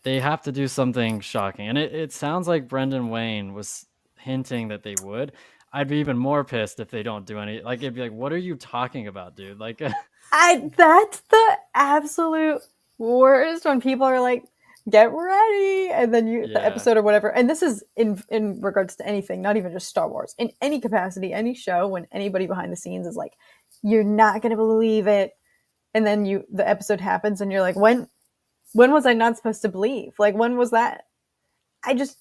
they have to do something shocking. And it sounds like Brendan Wayne was hinting that they would. I'd be even more pissed if they don't do any. Like, it'd be like, what are you talking about, dude? Like, That's the absolute worst when people are like, get ready, and then the yeah, episode or whatever. And this is in regards to anything, not even just Star Wars, in any capacity, any show. When anybody behind the scenes is like, you're not gonna believe it, and then the episode happens, and you're like, when was I not supposed to believe? Like, when was that? I just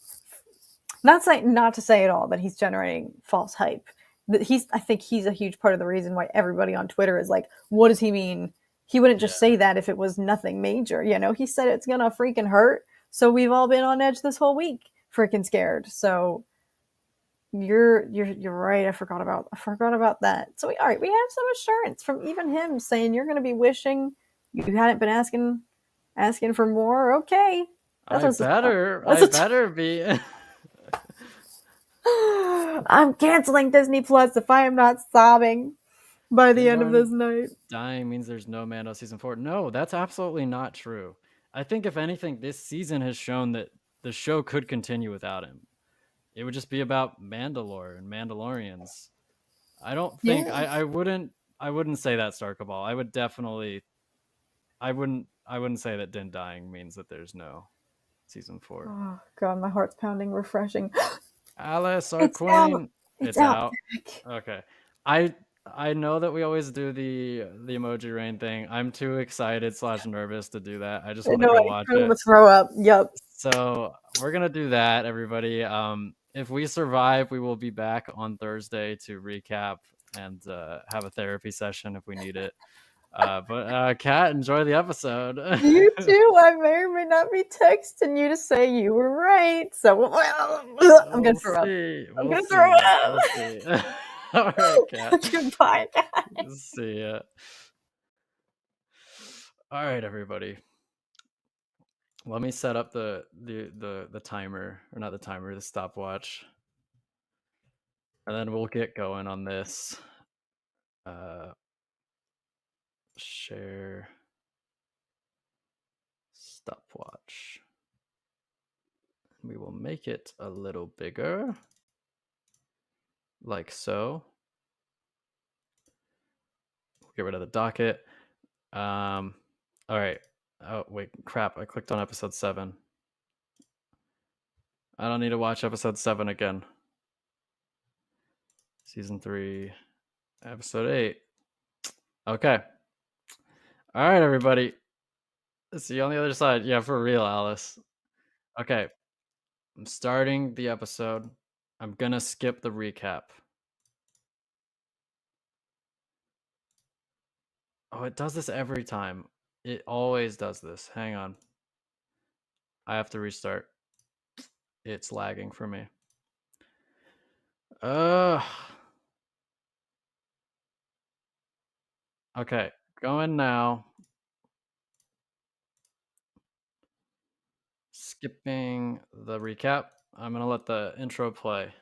not to say at all that he's generating false hype. But I think he's a huge part of the reason why everybody on Twitter is like, what does he mean? He wouldn't just yeah. say that if it was nothing major. He said it's gonna freaking hurt. So we've all been on edge this whole week, freaking scared. So you're right. I forgot about that. So all right, we have some assurance from even him saying you're gonna be wishing you hadn't been asking for more. Okay, I that's a better, that's I a better be. I'm canceling Disney Plus if I am not sobbing by the Din end of this Djarin night. dying means there's no Mando season 4. No, that's absolutely not true. I think if anything, this season has shown that the show could continue without him. It would just be about Mandalore and Mandalorians. I don't think Yeah. I wouldn't say that, Starkaball. I would definitely I wouldn't say that Din dying means that there's no season 4. Oh god, my heart's pounding. Refreshing. Alice, our It's out. queen. It's It's out. out. Okay. I know that we always do the emoji rain thing. I'm too excited / nervous to do that. I just want to No, go I watch kind it. of throw up. Yep. So we're gonna do that, everybody. If we survive, we will be back on Thursday to recap and have a therapy session if we need it. But Kat, enjoy the episode. You too. I may or may not be texting you to say you were right. So I'm gonna throw up. I'm gonna throw up. We'll see. All right, Kat. Goodbye, guys. See ya. All right, everybody. Let me set up the timer, or not the timer, the stopwatch, and then we'll get going on this. Share stopwatch. We will make it a little bigger, like so. Get rid of the docket. All right. Oh wait, crap! I clicked on episode 7. I don't need to watch episode 7 again. Season 3, episode 8. Okay. All right, everybody. See you on the other side. Yeah, for real, Alice. Okay. I'm starting the episode. I'm gonna skip the recap. Oh, it does this every time. It always does this. Hang on. I have to restart. It's lagging for me. Okay, going now. Skipping the recap. I'm gonna let the intro play.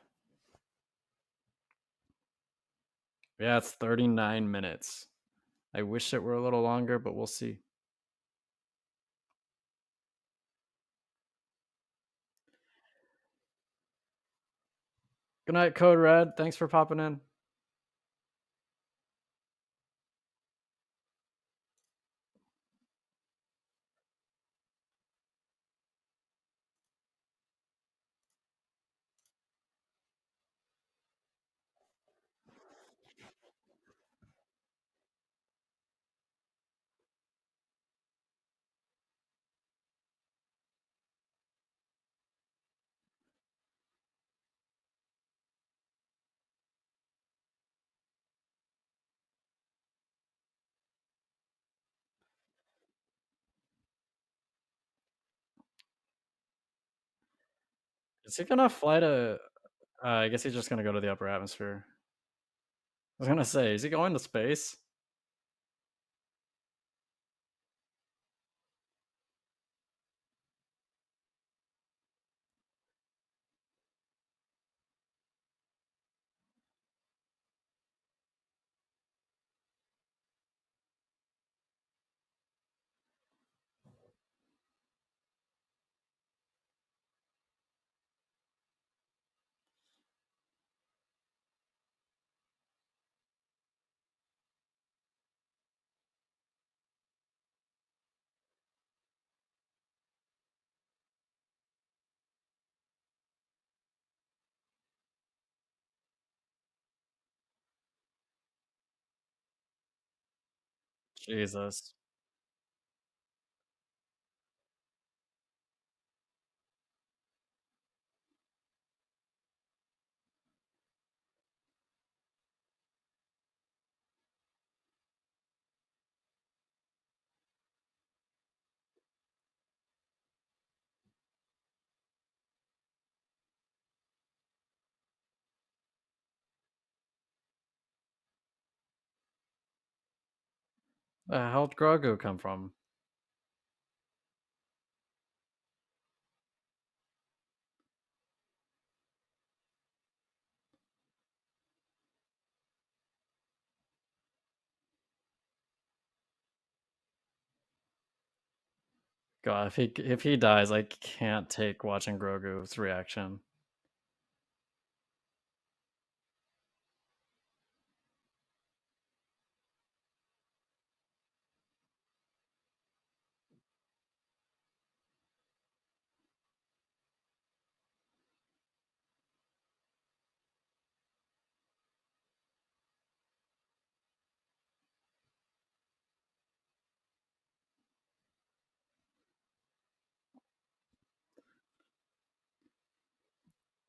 Yeah, it's 39 minutes. I wish it were a little longer, but we'll see. Good night, Code Red. Thanks for popping in. Is he gonna fly to? I guess he's just gonna go to the upper atmosphere. I was gonna say, is he going to space? Jesus. Where the hell did Grogu come from? God, if he dies, I can't take watching Grogu's reaction.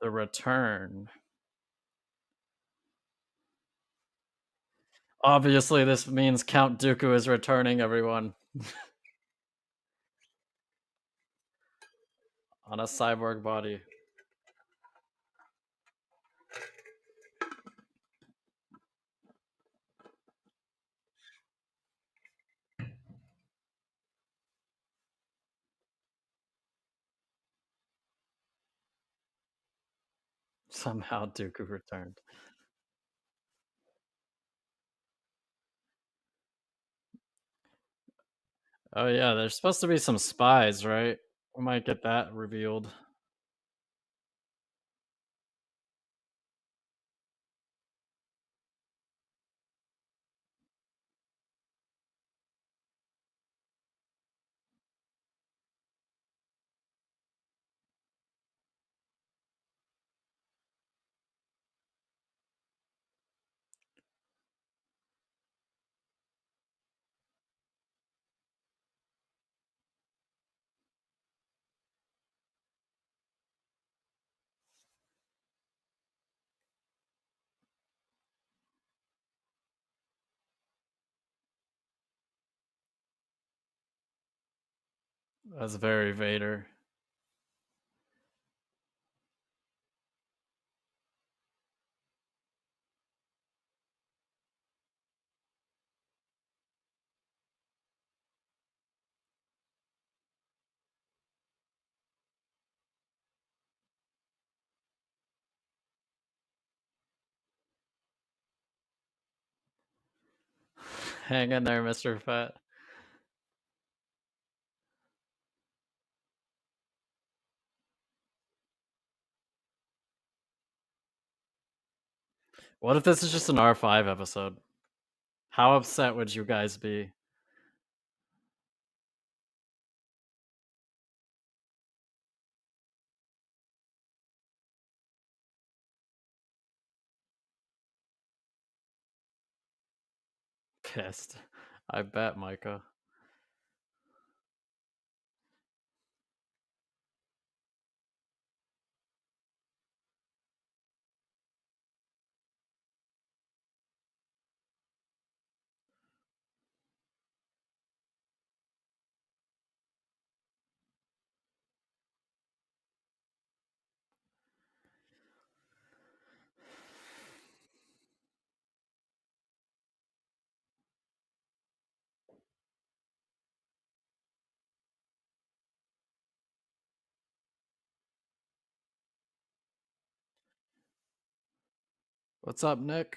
The return. Obviously, this means Count Dooku is returning, everyone, on a cyborg body. Somehow Dooku returned. Oh yeah, there's supposed to be some spies, right? We might get that revealed. That's very Vader. Hang in there, Mr. Fett. What if this is just an R5 episode? How upset would you guys be? Pissed. I bet, Micah. What's up, Nick?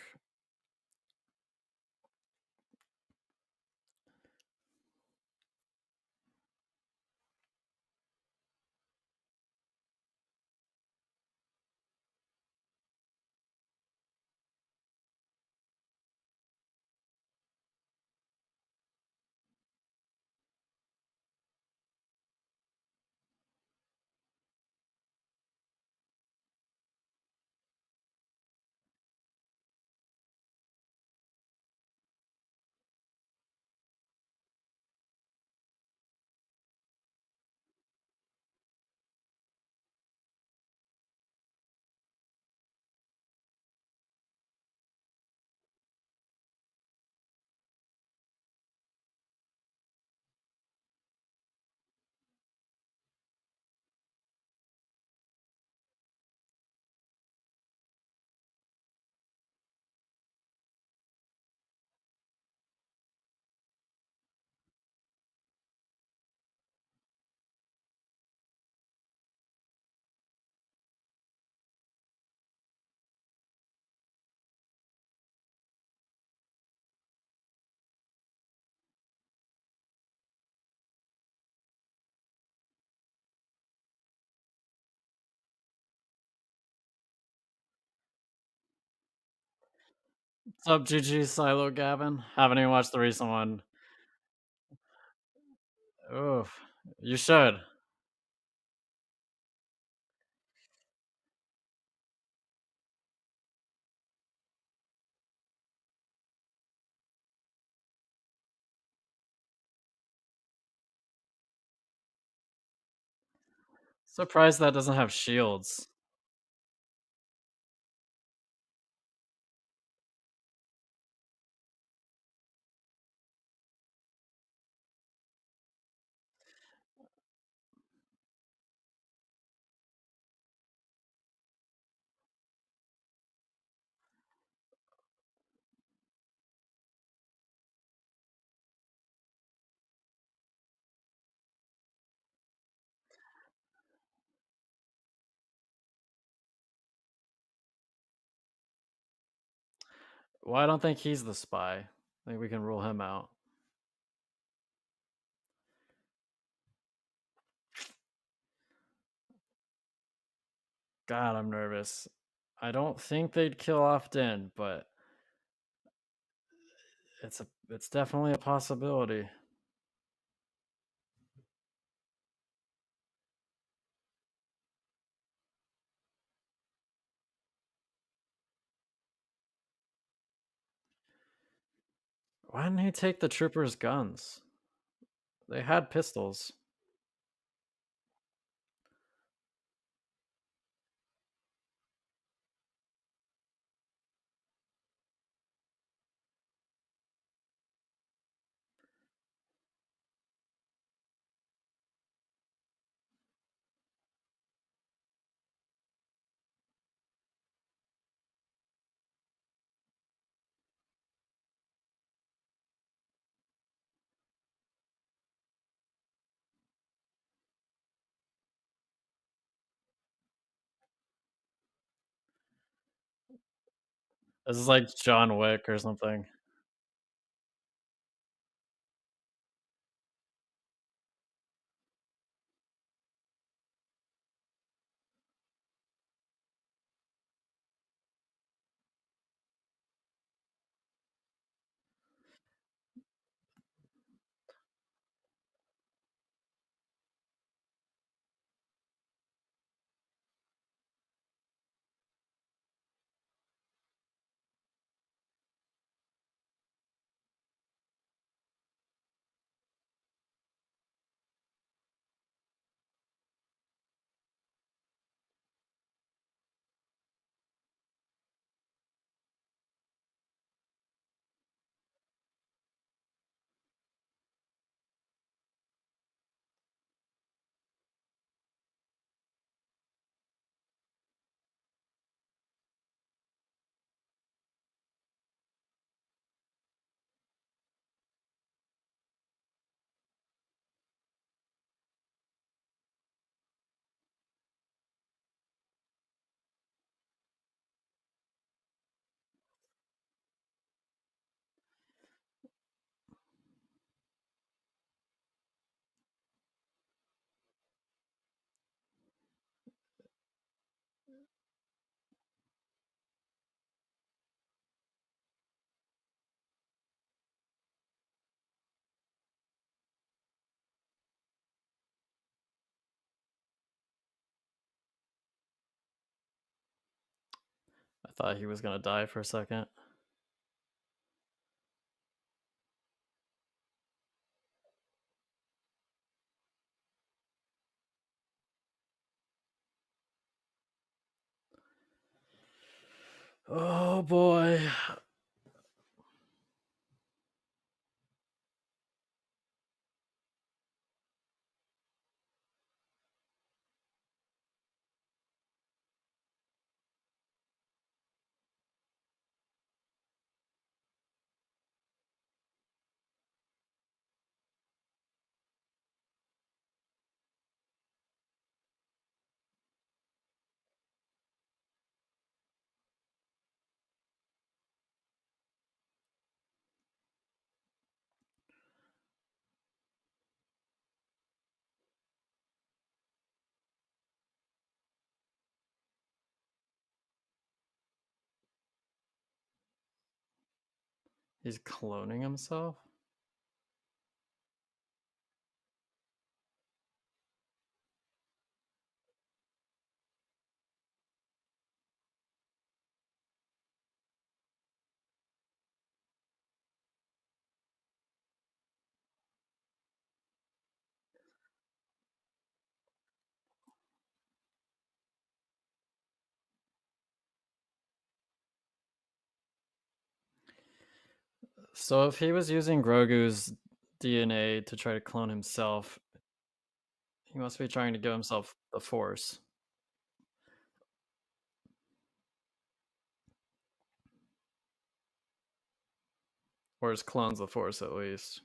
What's up, GG Silo Gavin? Haven't even watched the recent one. Oof. You should. Surprised that doesn't have shields. Well, I don't think he's the spy. I think we can rule him out. God, I'm nervous. I don't think they'd kill off Din, but it's definitely a possibility. Why didn't he take the troopers' guns? They had pistols. This is like John Wick or something. I thought he was gonna die for a second. Oh boy. He's cloning himself? So if he was using Grogu's DNA to try to clone himself, he must be trying to give himself the Force. Or his clones the Force, at least.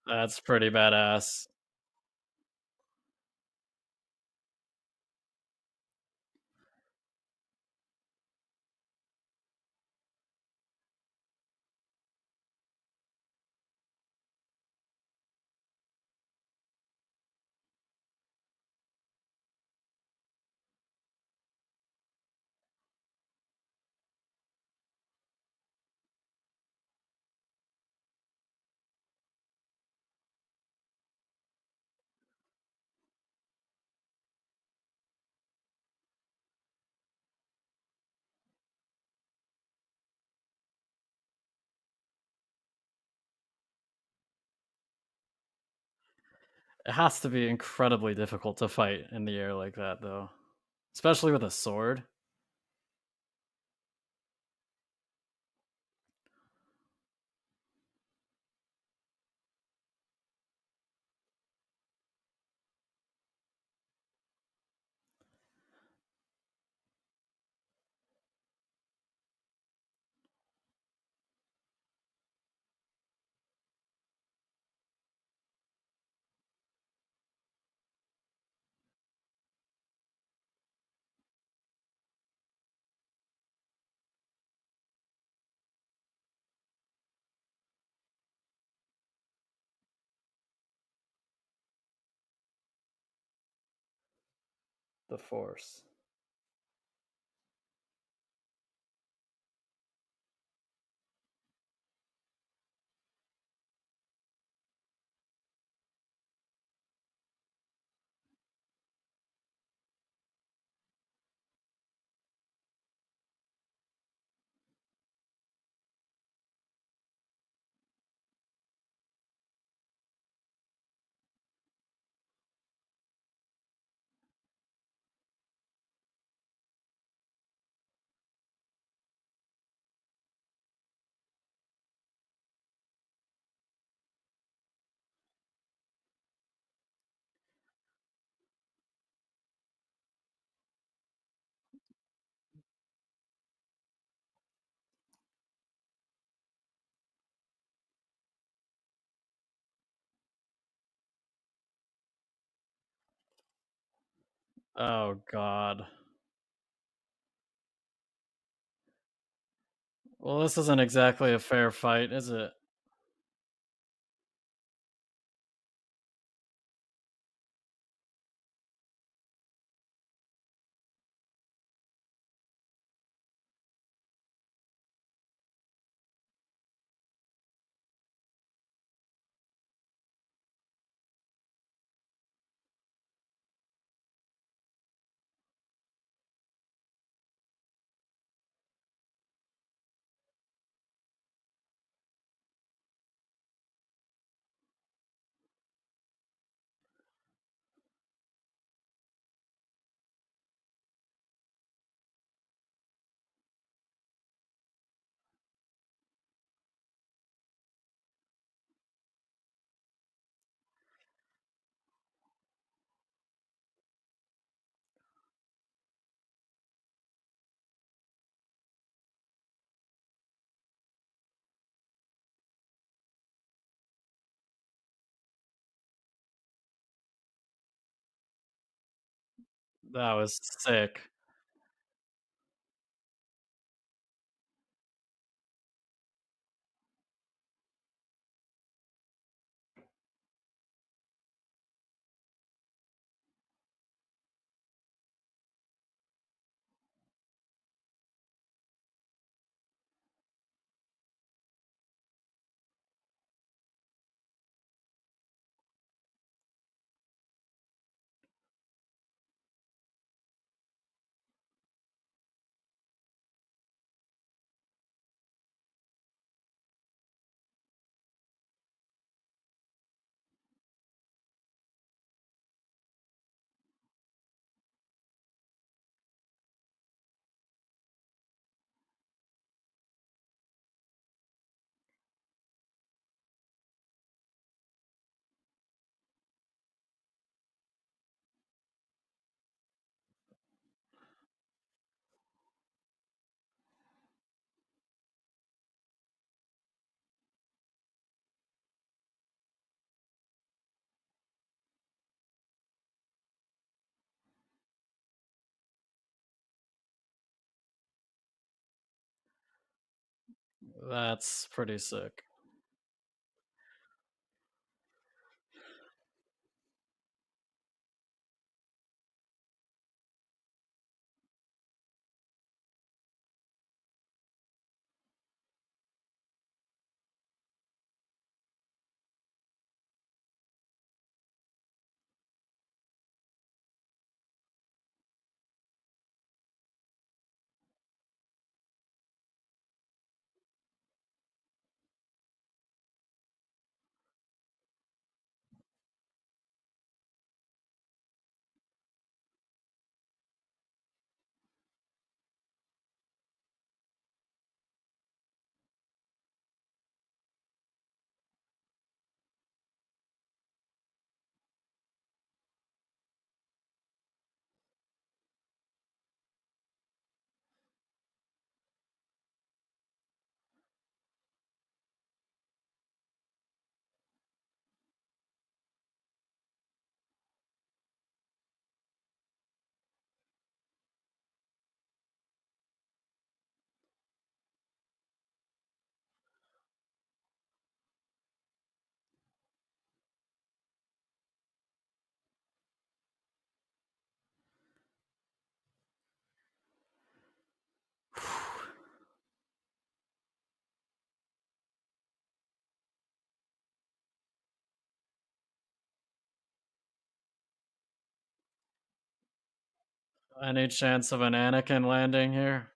That's pretty badass. It has to be incredibly difficult to fight in the air like that, though, especially with a sword. The force. Oh god. Well, this isn't exactly a fair fight, is it? That was sick. That's pretty sick. Any chance of an Anakin landing here?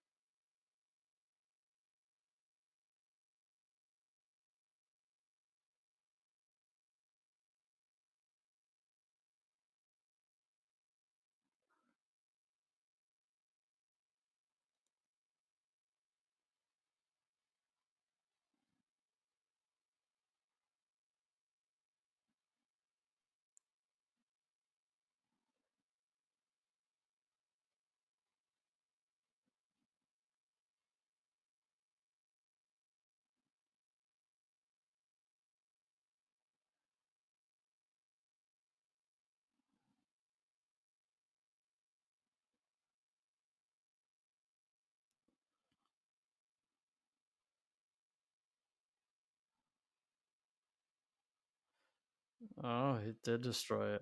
Oh, he did destroy it.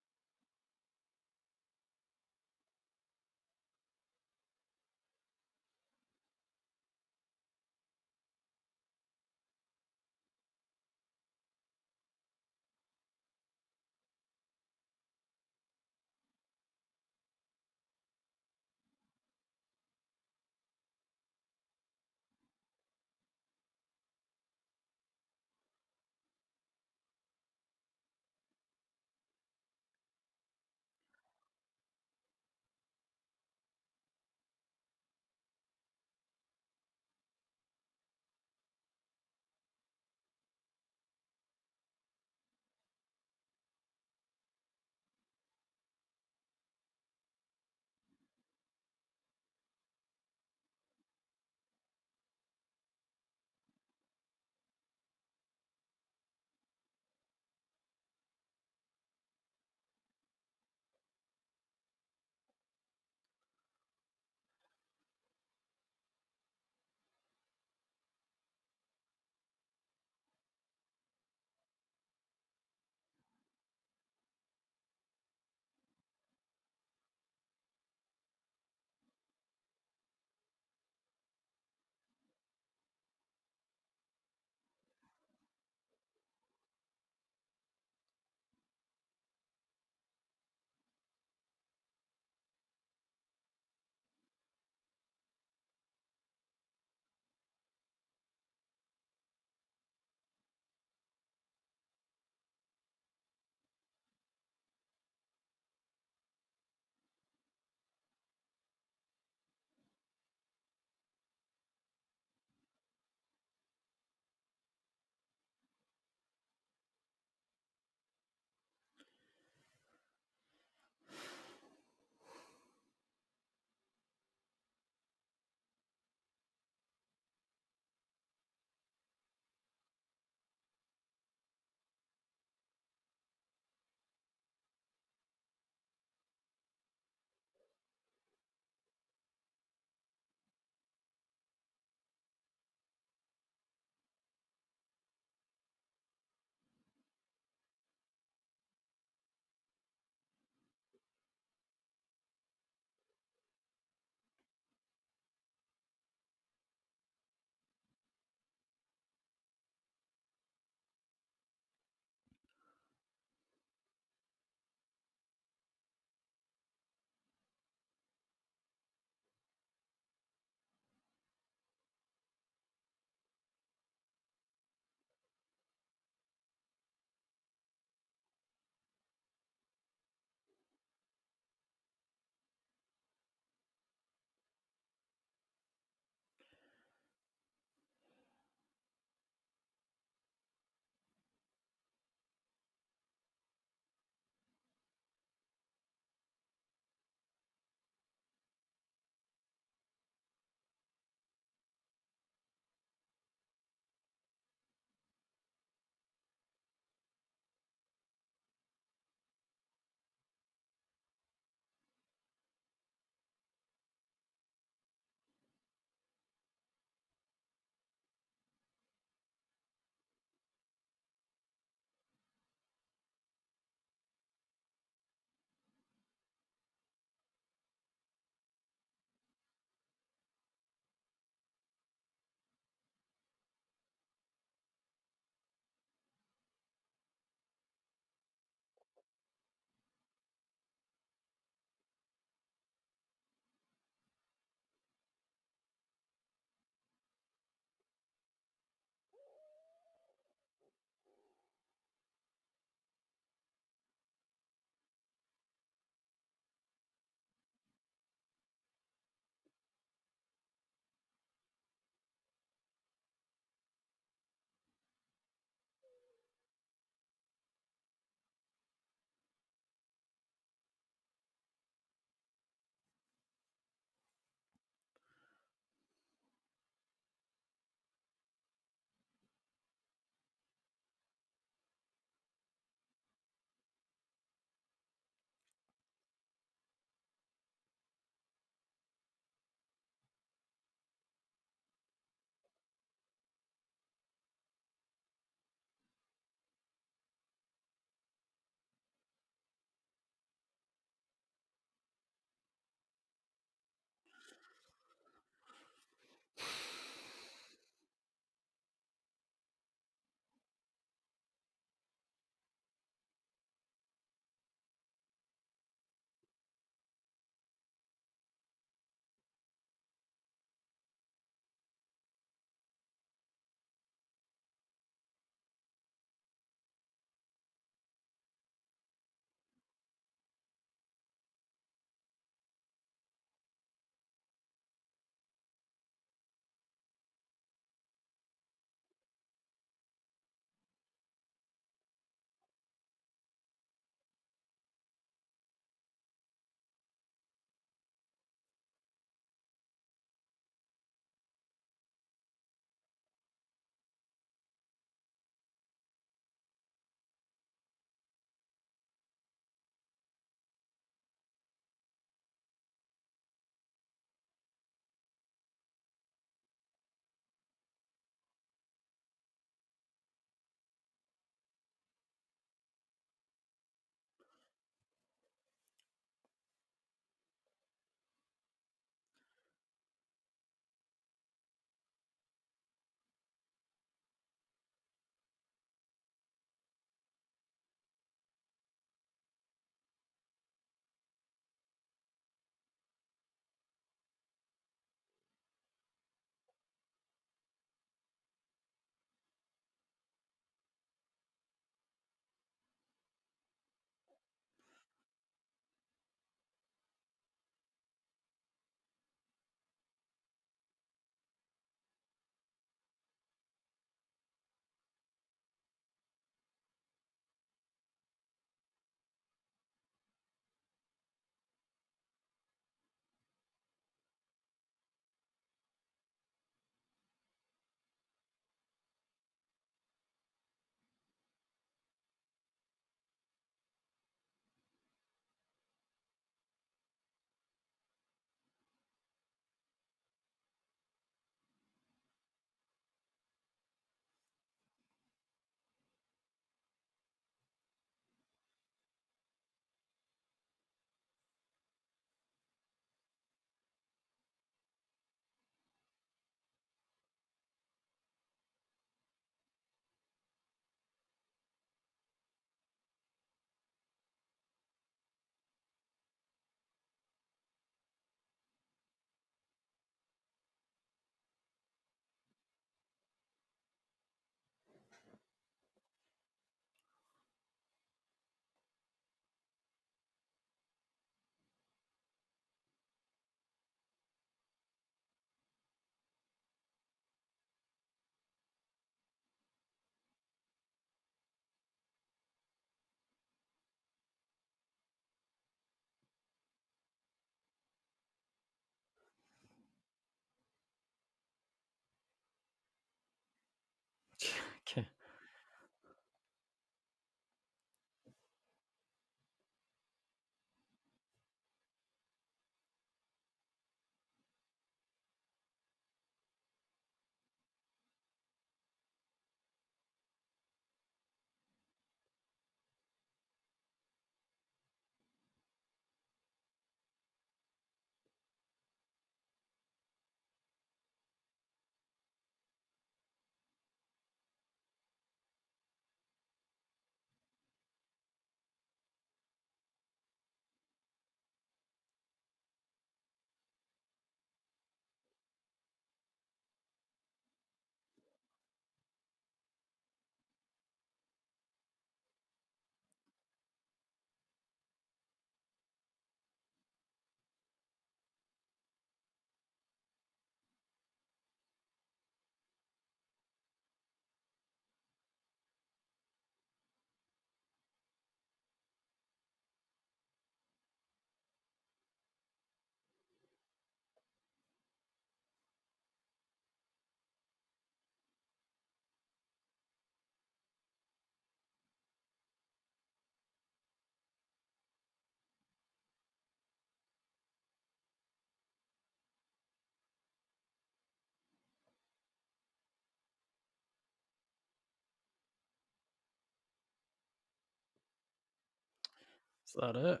Is that it?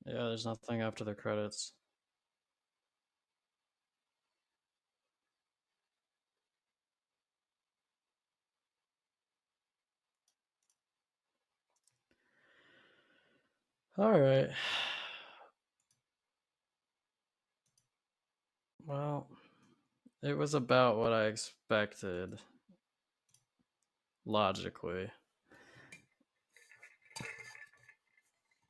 Yeah, there's nothing after the credits. All right. Well, it was about what I expected, logically.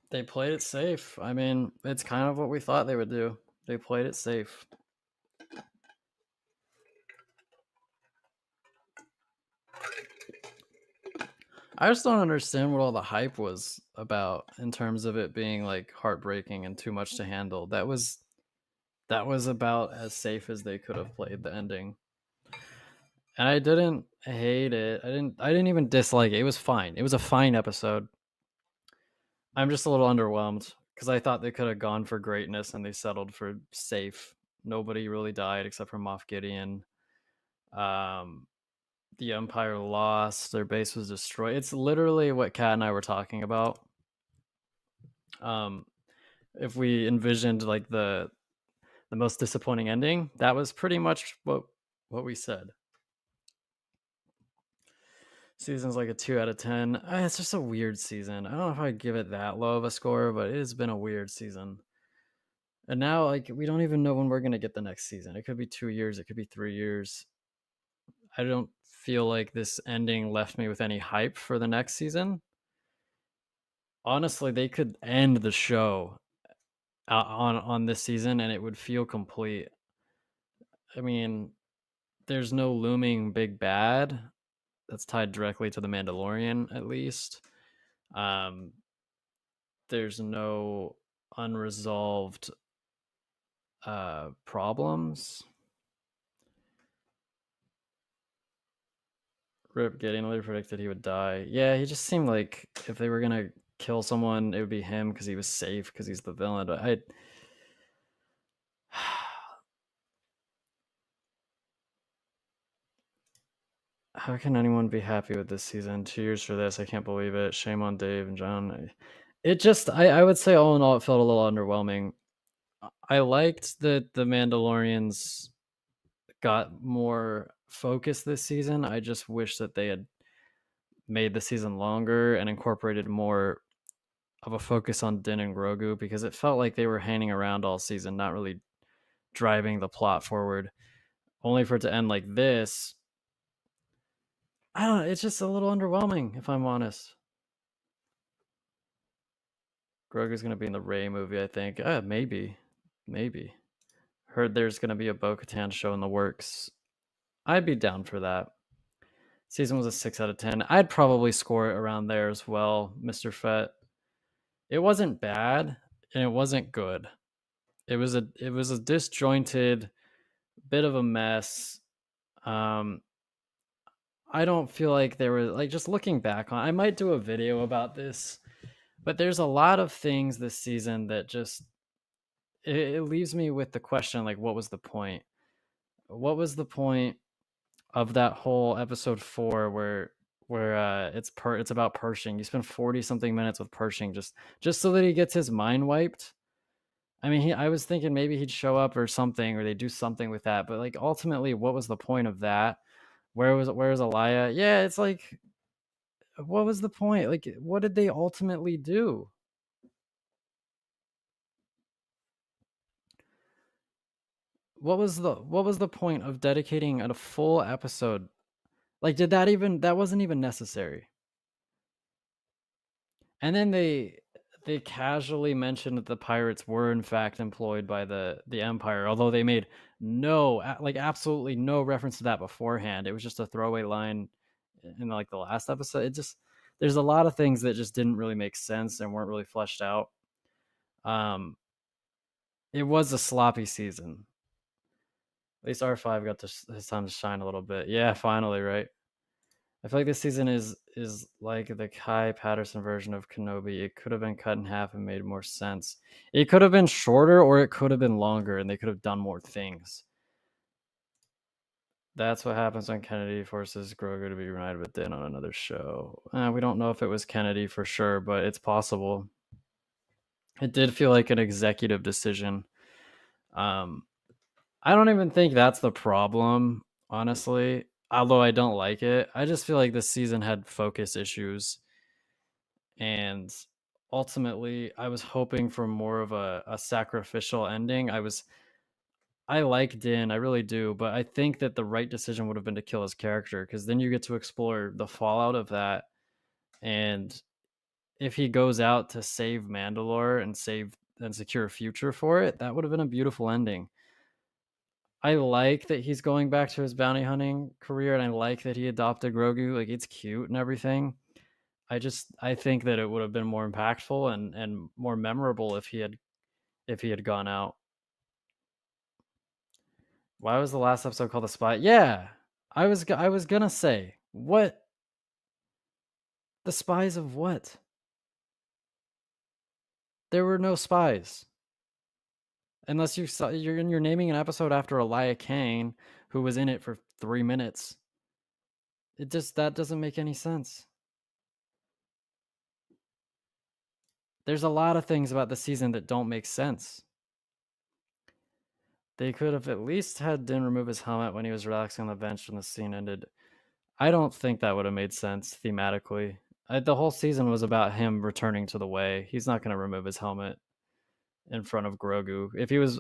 They played it safe. I mean, it's kind of what we thought they would do. They played it safe. I just don't understand what all the hype was about in terms of it being like heartbreaking and too much to handle. That was about as safe as they could have played the ending. And I didn't hate it. I didn't even dislike it. It was fine. It was a fine episode. I'm just a little underwhelmed because I thought they could have gone for greatness and they settled for safe. Nobody really died except for Moff Gideon. Um, the Empire lost. Their base was destroyed. It's literally what Kat and I were talking about. If we envisioned like the most disappointing ending, that was pretty much what we said. Season's like a 2 out of 10. It's just a weird season. I don't know if I'd give it that low of a score, but it has been a weird season. And now, like, we don't even know when we're gonna get the next season. It could be 2 years. It could be 3 years. I don't feel like this ending left me with any hype for the next season. Honestly, they could end the show on this season, and it would feel complete. I mean, there's no looming big bad that's tied directly to the Mandalorian, at least. Um, there's no unresolved problems. Rip Gideon really predicted he would die. Yeah, he just seemed like if they were gonna kill someone, it would be him because he was safe because he's the villain. But how can anyone be happy with this season? 2 years for this, I can't believe it. Shame on Dave and John. It just, I would say all in all, it felt a little underwhelming. I liked that the Mandalorians got more focus this season. I just wish that they had made the season longer and incorporated more of a focus on Din and Grogu because it felt like they were hanging around all season, not really driving the plot forward, only for it to end like this. I don't know. It's just a little underwhelming, if I'm honest. Grogu's going to be in the Rey movie, I think. Maybe. Maybe. Heard there's going to be a Bo-Katan show in the works. I'd be down for that. Season was a 6 out of 10. I'd probably score it around there as well, Mr. Fett. It wasn't bad, and it wasn't good. It was a disjointed bit of a mess. Um, I don't feel like there was like just looking back on. I might do a video about this, but there's a lot of things this season that just it leaves me with the question like, what was the point? What was the point of that whole episode 4 where it's about Pershing? You spend 40 something minutes with Pershing just so that he gets his mind wiped. I mean, I was thinking maybe he'd show up or something, or they do something with that. But like ultimately, what was the point of that? Where was Elia? Yeah, it's like, what was the point? Like, what did they ultimately do? What was the point of dedicating a full episode? Like, that wasn't even necessary. And then they casually mentioned that the pirates were in fact employed by the Empire, although they made absolutely no reference to that beforehand. It was just a throwaway line in like the last episode. It just there's a lot of things that just didn't really make sense and weren't really fleshed out. It was a sloppy season. At least R5 got his time to shine a little bit. Yeah, finally, right? I feel like this season is like the Kai Patterson version of Kenobi. It could have been cut in half and made more sense. It could have been shorter or it could have been longer and they could have done more things. That's what happens when Kennedy forces Grogu to be reunited with Din on another show. We don't know if it was Kennedy for sure, but it's possible. It did feel like an executive decision. I don't even think that's the problem, honestly. Although I don't like it, I just feel like this season had focus issues, and ultimately, I was hoping for more of a sacrificial ending. I like Din, I really do, but I think that the right decision would have been to kill his character because then you get to explore the fallout of that. And if he goes out to save Mandalore and secure a future for it, that would have been a beautiful ending. I like that he's going back to his bounty hunting career, and I like that he adopted Grogu. Like, it's cute and everything. I think that it would have been more impactful and more memorable if he had gone out. Why was the last episode called The Spy? Yeah, I was gonna say what the spies of what? There were no spies unless you're naming an episode after Elia Kane, who was in it for 3 minutes. That doesn't make any sense. There's a lot of things about the season that don't make sense. They could have at least had Din remove his helmet when he was relaxing on the bench when the scene ended. I don't think that would have made sense thematically. The whole season was about him returning to the way. He's not going to remove his helmet in front of Grogu. If he was,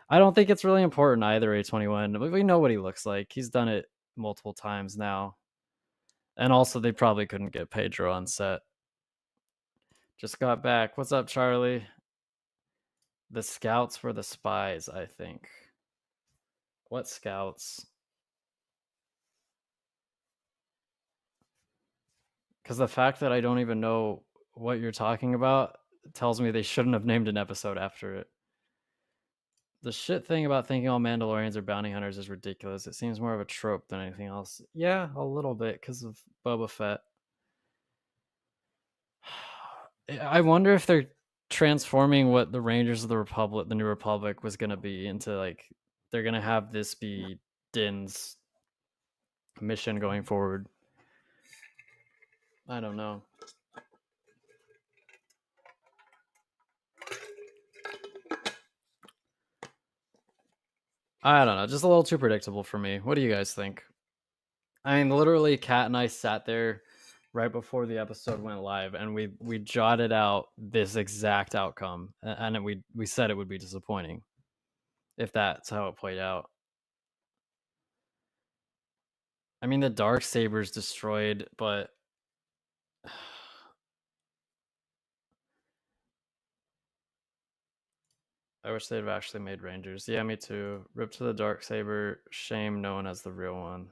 I don't think it's really important either. A21. We know what he looks like. He's done it multiple times now. And also, they probably couldn't get Pedro on set. Just got back. What's up, Charlie? The scouts were the spies, I think. What scouts? Because the fact that I don't even know what you're talking about tells me they shouldn't have named an episode after it. The shit thing about thinking all Mandalorians are bounty hunters is ridiculous. It seems more of a trope than anything else. Yeah, a little bit because of Boba Fett. I wonder if they're transforming what the Rangers of the Republic, the New Republic, was going to be into like they're going to have this be Din's mission going forward. I don't know. I don't know. Just a little too predictable for me. What do you guys think? I mean, literally, Kat and I sat there right before the episode went live, and we jotted out this exact outcome, and we said it would be disappointing if that's how it played out. I mean, the dark saber's destroyed, but I wish they'd have actually made Rangers. Yeah, me too. Rip to the dark saber. Shame no one has the real one.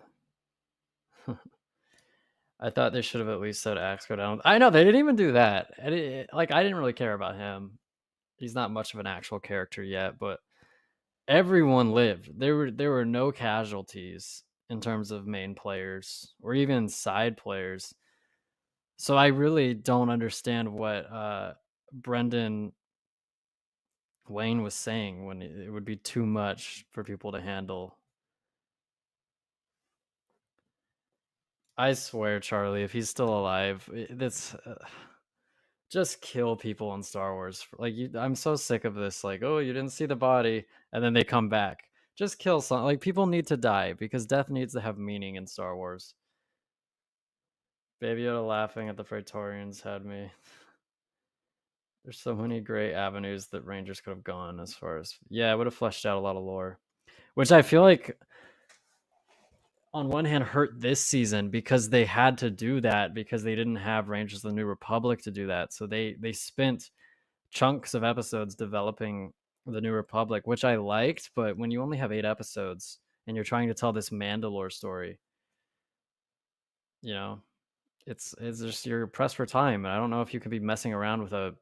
I thought they should have at least said axe go down. I know they didn't even do that. I didn't really care about him. He's not much of an actual character yet, but everyone lived. There were no casualties in terms of main players or even side players. So I really don't understand what Brendan Wayne was saying when it would be too much for people to handle. I swear, Charlie, if he's still alive, that's just kill people in Star Wars. Like, I'm so sick of this. Like, oh, you didn't see the body, and then they come back. Just kill some. Like, people need to die because death needs to have meaning in Star Wars. Baby Yoda laughing at the Praetorians had me. There's so many great avenues that Rangers could have gone as far as it would have fleshed out a lot of lore, which I feel like on one hand hurt this season because they had to do that because they didn't have Rangers of the New Republic to do that. So they spent chunks of episodes developing the New Republic, which I liked, but when you only have 8 episodes and you're trying to tell this Mandalore story, you know, it's just you're pressed for time. And I don't know if you could be messing around with an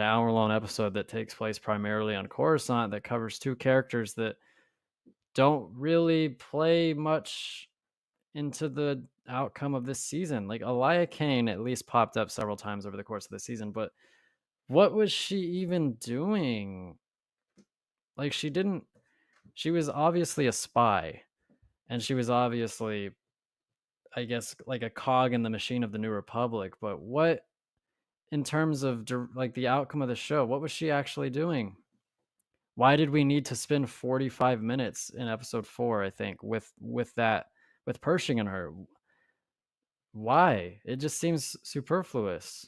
hour-long episode that takes place primarily on Coruscant that covers 2 characters that don't really play much into the outcome of this season. Like Elia Kane at least popped up several times over the course of the season, but what was she even doing? Like she was obviously a spy, and she was obviously, I guess, like a cog in the machine of the New Republic, but what in terms of like the outcome of the show, what was she actually doing? Why did we need to spend 45 minutes in episode 4, I think, with Pershing and her? Why? It just seems superfluous.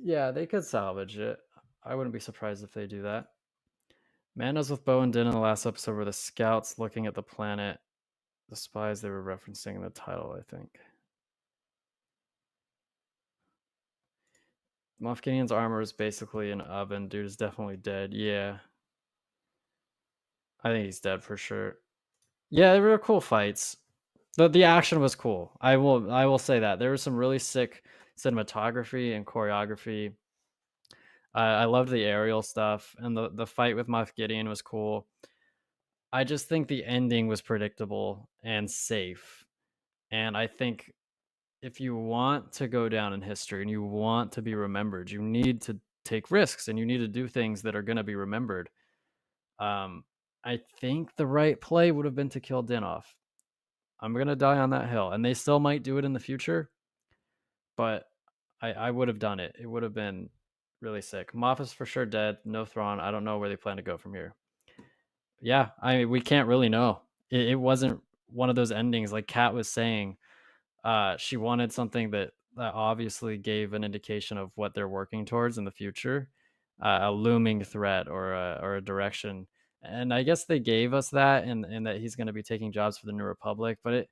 Yeah, they could salvage it. I wouldn't be surprised if they do that. Mandos with Bo and Din in the last episode were the scouts looking at the planet, the spies they were referencing in the title, I think. Moff Gideon's armor is basically an oven. Dude is definitely dead. Yeah. I think he's dead for sure. Yeah, they were cool fights. The action was cool. I will say that. There was some really sick cinematography and choreography. I loved the aerial stuff, and the fight with Moff Gideon was cool. I just think the ending was predictable and safe. And I think if you want to go down in history and you want to be remembered, you need to take risks and you need to do things that are going to be remembered. Um, I think the right play would have been to kill Din off. I'm going to die on that hill, and they still might do it in the future, but I would have done it. It would have been really sick. Moff is for sure dead. No Thrawn. I don't know where they plan to go from here. Yeah, I mean, we can't really know. It wasn't one of those endings like Kat was saying. She wanted something that obviously gave an indication of what they're working towards in the future, a looming threat or a direction. And I guess they gave us that, and that he's going to be taking jobs for the New Republic. But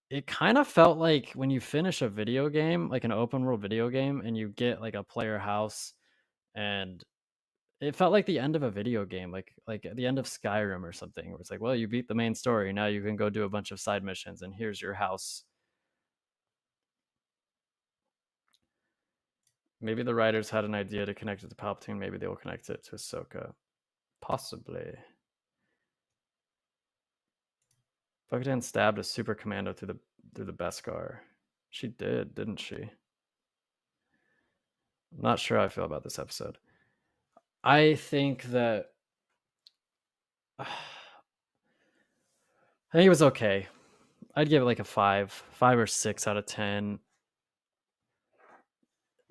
it kind of felt like when you finish a video game, like an open world video game, and you get like a player house, and it felt like the end of a video game, like at the end of Skyrim or something, where it's like, well, you beat the main story, now you can go do a bunch of side missions, and here's your house. Maybe the writers had an idea to connect it to Palpatine. Maybe they will connect it to Ahsoka. Possibly. Bo-Katan stabbed a super commando through the Beskar. She did, didn't she? I'm not sure how I feel about this episode. I think that I think it was okay. I'd give it like a 5 or 6 out of 10.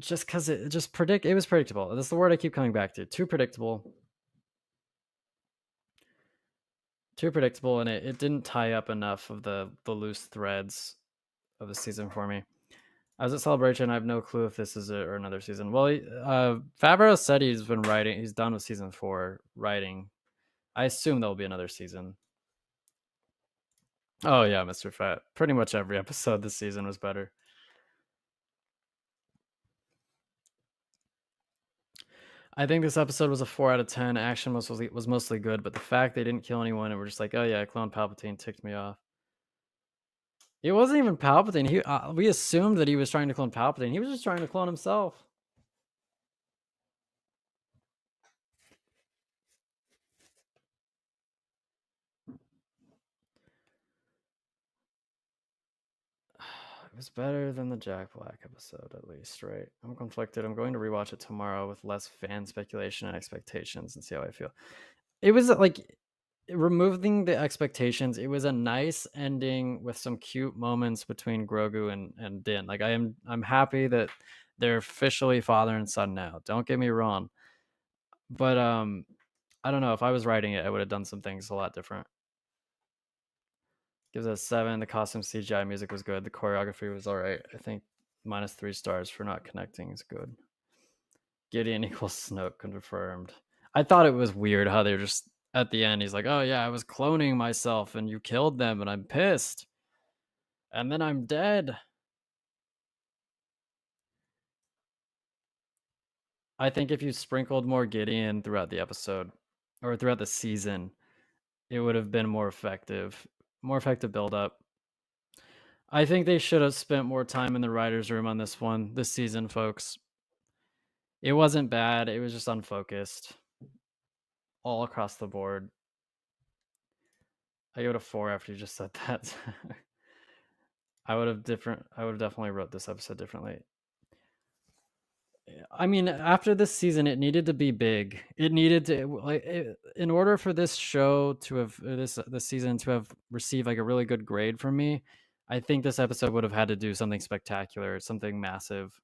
Just because it was predictable. That's the word I keep coming back to. Too predictable. And it didn't tie up enough of the loose threads of the season for me. I was at Celebration. I have no clue if this is it or another season. Well, Favreau said he's been writing. He's done with season 4 writing. I assume there'll be another season. Oh yeah, Mr. Fat. Pretty much every episode this season was better. I think this episode was a 4 out of 10. Action was mostly good, but the fact they didn't kill anyone and were just like, oh yeah, Clone Palpatine ticked me off. It wasn't even Palpatine. We assumed that he was trying to clone Palpatine. He was just trying to clone himself. was better than the Jack Black episode, at least, right? I'm conflicted. I'm going to rewatch it tomorrow with less fan speculation and expectations and see how I feel. It was like removing the expectations. It was a nice ending with some cute moments between Grogu and Din. Like I'm happy that they're officially father and son now. Don't get me wrong, but I don't know. If I was writing it, I would have done some things a lot different. Gives it a 7. The costume CGI music was good. The choreography was all right. I think -3 stars for not connecting is good. Gideon equals Snoke confirmed. I thought it was weird how they were just at the end. He's like, "Oh yeah, I was cloning myself, and you killed them, and I'm pissed, and then I'm dead." I think if you sprinkled more Gideon throughout the episode or throughout the season, it would have been more effective. More effective build up. I think they should have spent more time in the writer's room on this one, this season, folks. It wasn't bad. It was just unfocused all across the board. I go to 4 after you just said that. I would have definitely wrote this episode differently. I mean, after this season, it needed to be big. It needed to in order for this show to have this season to have received like a really good grade from me. I think this episode would have had to do something spectacular, something massive,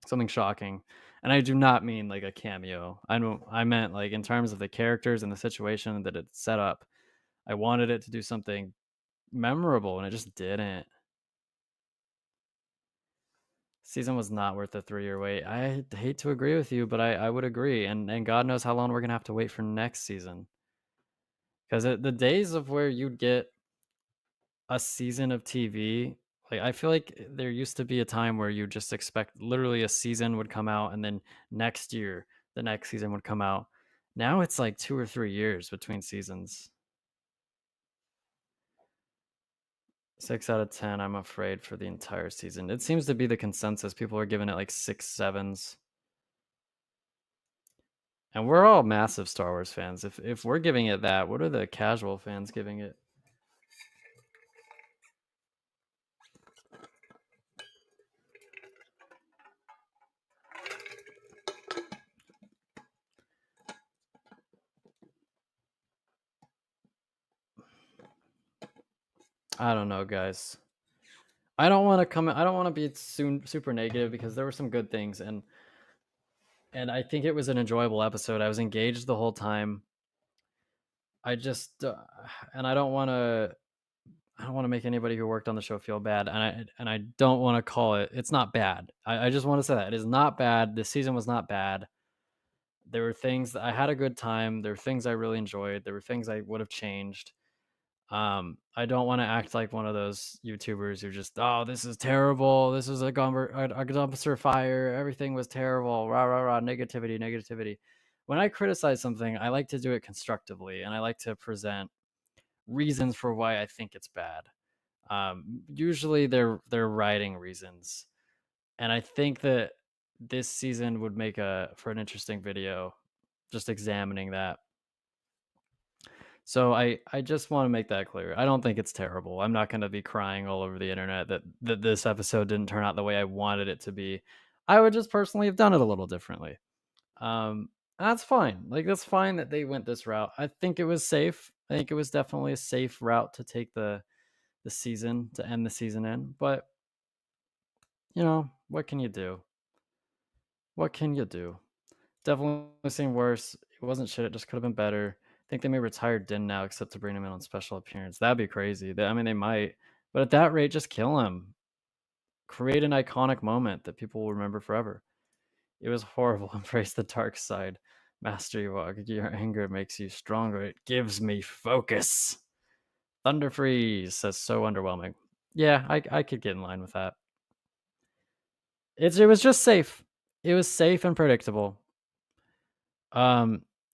something shocking. And I do not mean like a cameo. I meant like in terms of the characters and the situation that it set up. I wanted it to do something memorable, and it just didn't. Season was not worth the 3-year wait. I hate to agree with you, but I would agree. And God knows how long we're gonna have to wait for next season. Because the days of where you'd get a season of TV, like I feel like there used to be a time where you just expect literally a season would come out, and then next year the next season would come out. Now it's like 2 or 3 years between seasons. 6 out of 10, I'm afraid, for the entire season. It seems to be the consensus. People are giving it like 6 7s. And we're all massive Star Wars fans. If we're giving it that, what are the casual fans giving it? I don't know, guys. I don't want to be super negative, because there were some good things, and I think it was an enjoyable episode. I was engaged the whole time. I just and I don't want to make anybody who worked on the show feel bad, and I don't want to call it. It's not bad. I just want to say that it is not bad. This season was not bad. There were things that I had a good time. There were things I really enjoyed. There were things I would have changed. I don't want to act like one of those YouTubers who just, oh, this is terrible. This is a dumpster fire. Everything was terrible. Rah, rah, rah. Negativity, negativity. When I criticize something, I like to do it constructively, and I like to present reasons for why I think it's bad. Usually they're writing reasons. And I think that this season would make for an interesting video, just examining that. So I just want to make that clear. I don't think it's terrible. I'm not going to be crying all over the internet that this episode didn't turn out the way I wanted it to be. I would just personally have done it a little differently. That's fine. Like, that's fine that they went this route. I think it was safe. I think it was definitely a safe route to take the season, to end the season in. But what can you do? What can you do? Definitely seen worse. It wasn't shit. It just could have been better. I think they may retire Din now, except to bring him in on special appearance. That'd be crazy. I mean, they might. But at that rate, just kill him. Create an iconic moment that people will remember forever. It was horrible. Embrace the dark side. Master Ewok, your anger makes you stronger. It gives me focus. Thunder Freeze says, so underwhelming. Yeah, I could get in line with that. It was just safe. It was safe and predictable.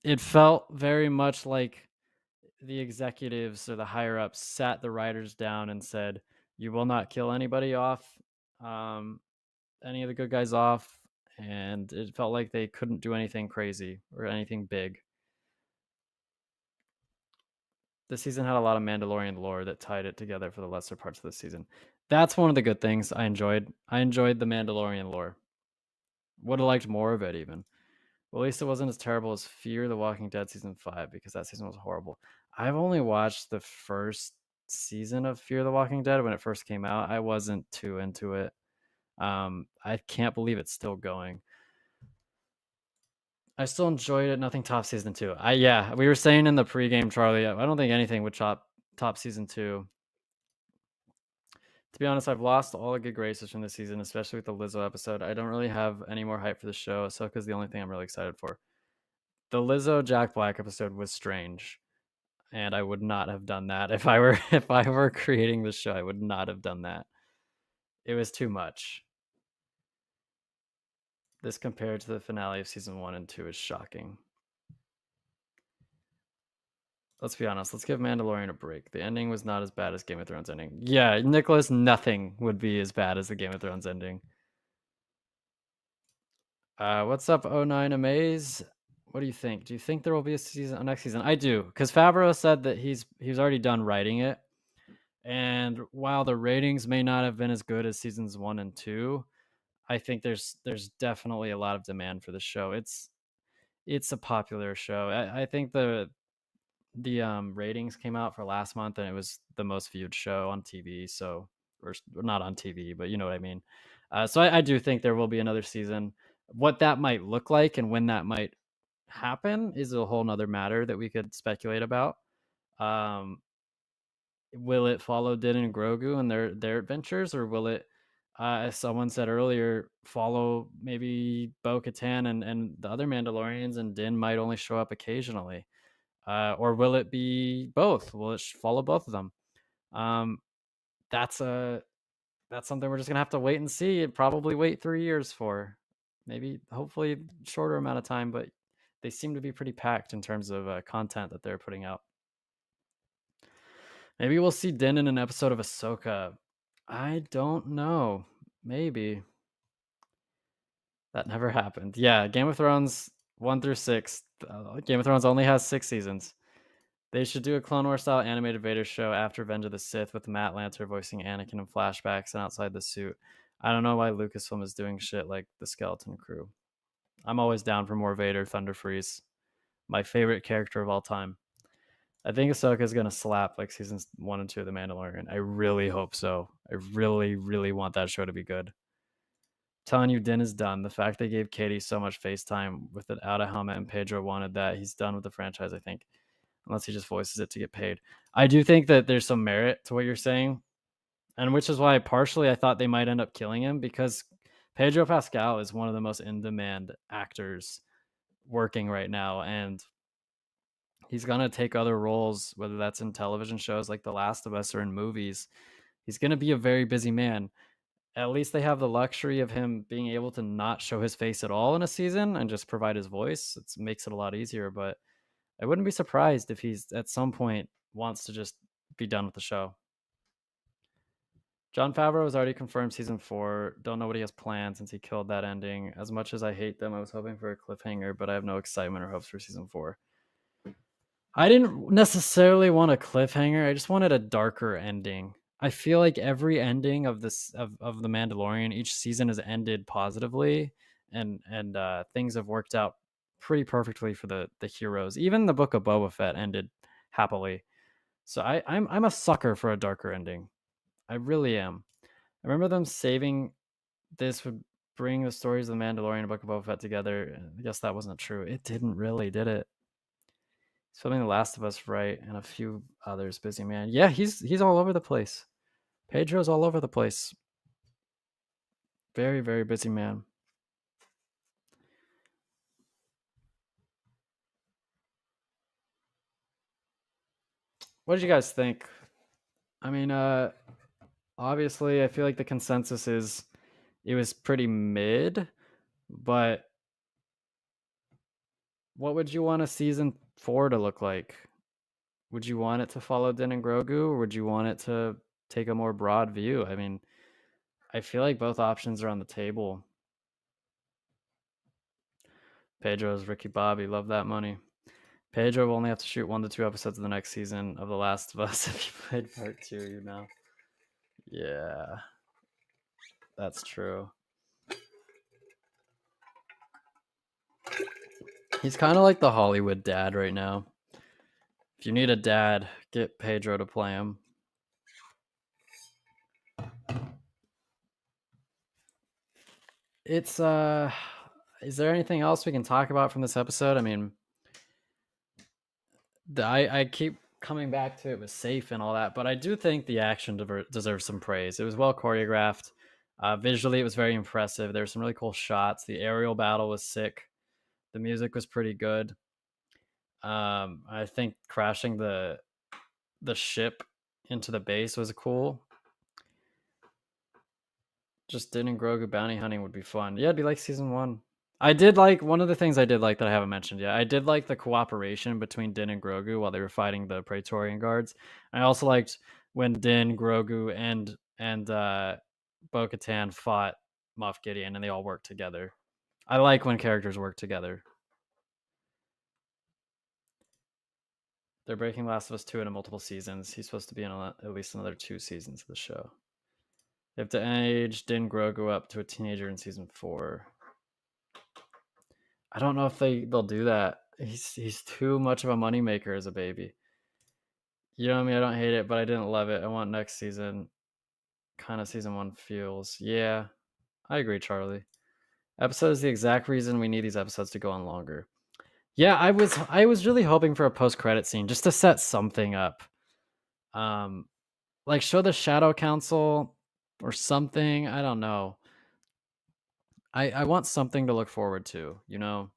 It felt very much like the executives or the higher ups sat the writers down and said, "You will not kill anybody off, any of the good guys off," and it felt like they couldn't do anything crazy or anything big. The season had a lot of Mandalorian lore that tied it together for the lesser parts of the season. That's one of the good things I enjoyed. I enjoyed the Mandalorian lore. Would have liked more of it even. Well, at least it wasn't as terrible as Fear the Walking Dead season 5 because that season was horrible. I've only watched the first season of Fear the Walking Dead when it first came out. I wasn't too into it. I can't believe it's still going. I still enjoyed it. Nothing tops season 2. Yeah, we were saying in the pregame, Charlie. I don't think anything would top season 2. To be honest, I've lost all the good graces from this season, especially with the Lizzo episode. I don't really have any more hype for the show. Ahsoka's the only thing I'm really excited for. The Lizzo Jack Black episode was strange, and I would not have done that if I were creating the show. I would not have done that. It was too much. This compared to the finale of season 1 and 2 is shocking. Let's be honest. Let's give Mandalorian a break. The ending was not as bad as Game of Thrones ending. Yeah, Nicholas, nothing would be as bad as the Game of Thrones ending. What's up, 09 Amaze? What do you think? Do you think there will be a next season? I do, because Favreau said that he's already done writing it. And while the ratings may not have been as good as seasons 1 and 2, I think there's definitely a lot of demand for the show. It's a popular show. I think the ratings came out for last month and it was the most viewed show on TV. So, or not on TV, but you know what I mean. So I do think there will be another season. What that might look like and when that might happen is a whole nother matter that we could speculate about. Will it follow Din and Grogu and their adventures, or will it, as someone said earlier, follow maybe Bo-Katan and the other Mandalorians, and Din might only show up occasionally? Or will it be both? Will it follow both of them? That's something we're just gonna have to wait and see. Probably wait 3 years for, maybe, hopefully, shorter amount of time. But they seem to be pretty packed in terms of content that they're putting out. Maybe we'll see Din in an episode of Ahsoka. I don't know. Maybe. That never happened. Yeah, Game of Thrones 1 through 6. Game of Thrones only has 6 seasons. They should do a Clone Wars style animated Vader show after Revenge of the Sith with Matt Lanter voicing Anakin in flashbacks and outside the suit. I don't know why Lucasfilm is doing shit like the Skeleton Crew. I'm always down for more Vader. Thunder Freeze, my favorite character of all time. I think Ahsoka is gonna slap like seasons 1 and 2 of The Mandalorian. I really hope so. I really, really want that show to be good. Telling you, Din is done. The fact they gave Katie so much FaceTime without a helmet and Pedro wanted that. He's done with the franchise, I think, unless he just voices it to get paid. I do think that there's some merit to what you're saying, and which is why partially I thought they might end up killing him, because Pedro Pascal is one of the most in-demand actors working right now, and he's going to take other roles, whether that's in television shows like The Last of Us or in movies. He's going to be a very busy man. At least they have the luxury of him being able to not show his face at all in a season and just provide his voice. It makes it a lot easier, but I wouldn't be surprised if he's at some point wants to just be done with the show. Jon Favreau has already confirmed season 4. Don't know what he has planned since he killed that ending. As much as I hate them, I was hoping for a cliffhanger, but I have no excitement or hopes for season 4. I didn't necessarily want a cliffhanger. I just wanted a darker ending. I feel like every ending of this of The Mandalorian, each season has ended positively, and things have worked out pretty perfectly for the heroes. Even the Book of Boba Fett ended happily. So I'm a sucker for a darker ending. I really am. I remember them saving this would bring the stories of The Mandalorian and Book of Boba Fett together. I guess that wasn't true. It didn't really, did it? He's filming The Last of Us, right, and a few others. Busy man. Yeah, he's all over the place. Pedro's all over the place. Very, very busy man. What did you guys think? I mean, obviously, I feel like the consensus is it was pretty mid, but what would you want a season 4 to look like? Would you want it to follow Din and Grogu, or would you want it to take a more broad view? I mean, I feel like both options are on the table. Pedro's Ricky Bobby, love that money. Pedro will only have to shoot 1 to 2 episodes of the next season of The Last of Us if you played part 2, you know. Yeah, that's true. He's kind of like the Hollywood dad right now. If you need a dad, get Pedro to play him. It's is there anything else we can talk about from this episode? I mean, I keep coming back to it was safe and all that, but I do think the action deserves some praise. It was well choreographed. Visually, it was very impressive. There were some really cool shots. The aerial battle was sick. The music was pretty good. I think crashing the ship into the base was cool. Just Din and Grogu bounty hunting would be fun. Yeah, it'd be like season 1. I did like one of the things I did like that I haven't mentioned yet. I did like the cooperation between Din and Grogu while they were fighting the Praetorian guards. I also liked when Din, Grogu, and Bo-Katan fought Moff Gideon and they all worked together. I like when characters work together. They're breaking Last of Us 2 into multiple seasons. He's supposed to be in at least another 2 seasons of the show. They have to age Din Grogu up to a teenager in season 4. I don't know if they'll do that. He's too much of a moneymaker as a baby. You know what I mean? I don't hate it, but I didn't love it. I want next season kind of season 1 feels. Yeah, I agree, Charlie. Episode is the exact reason we need these episodes to go on longer. Yeah, I was really hoping for a post-credit scene just to set something up. Like show the Shadow Council or something. I don't know. I want something to look forward to, you know?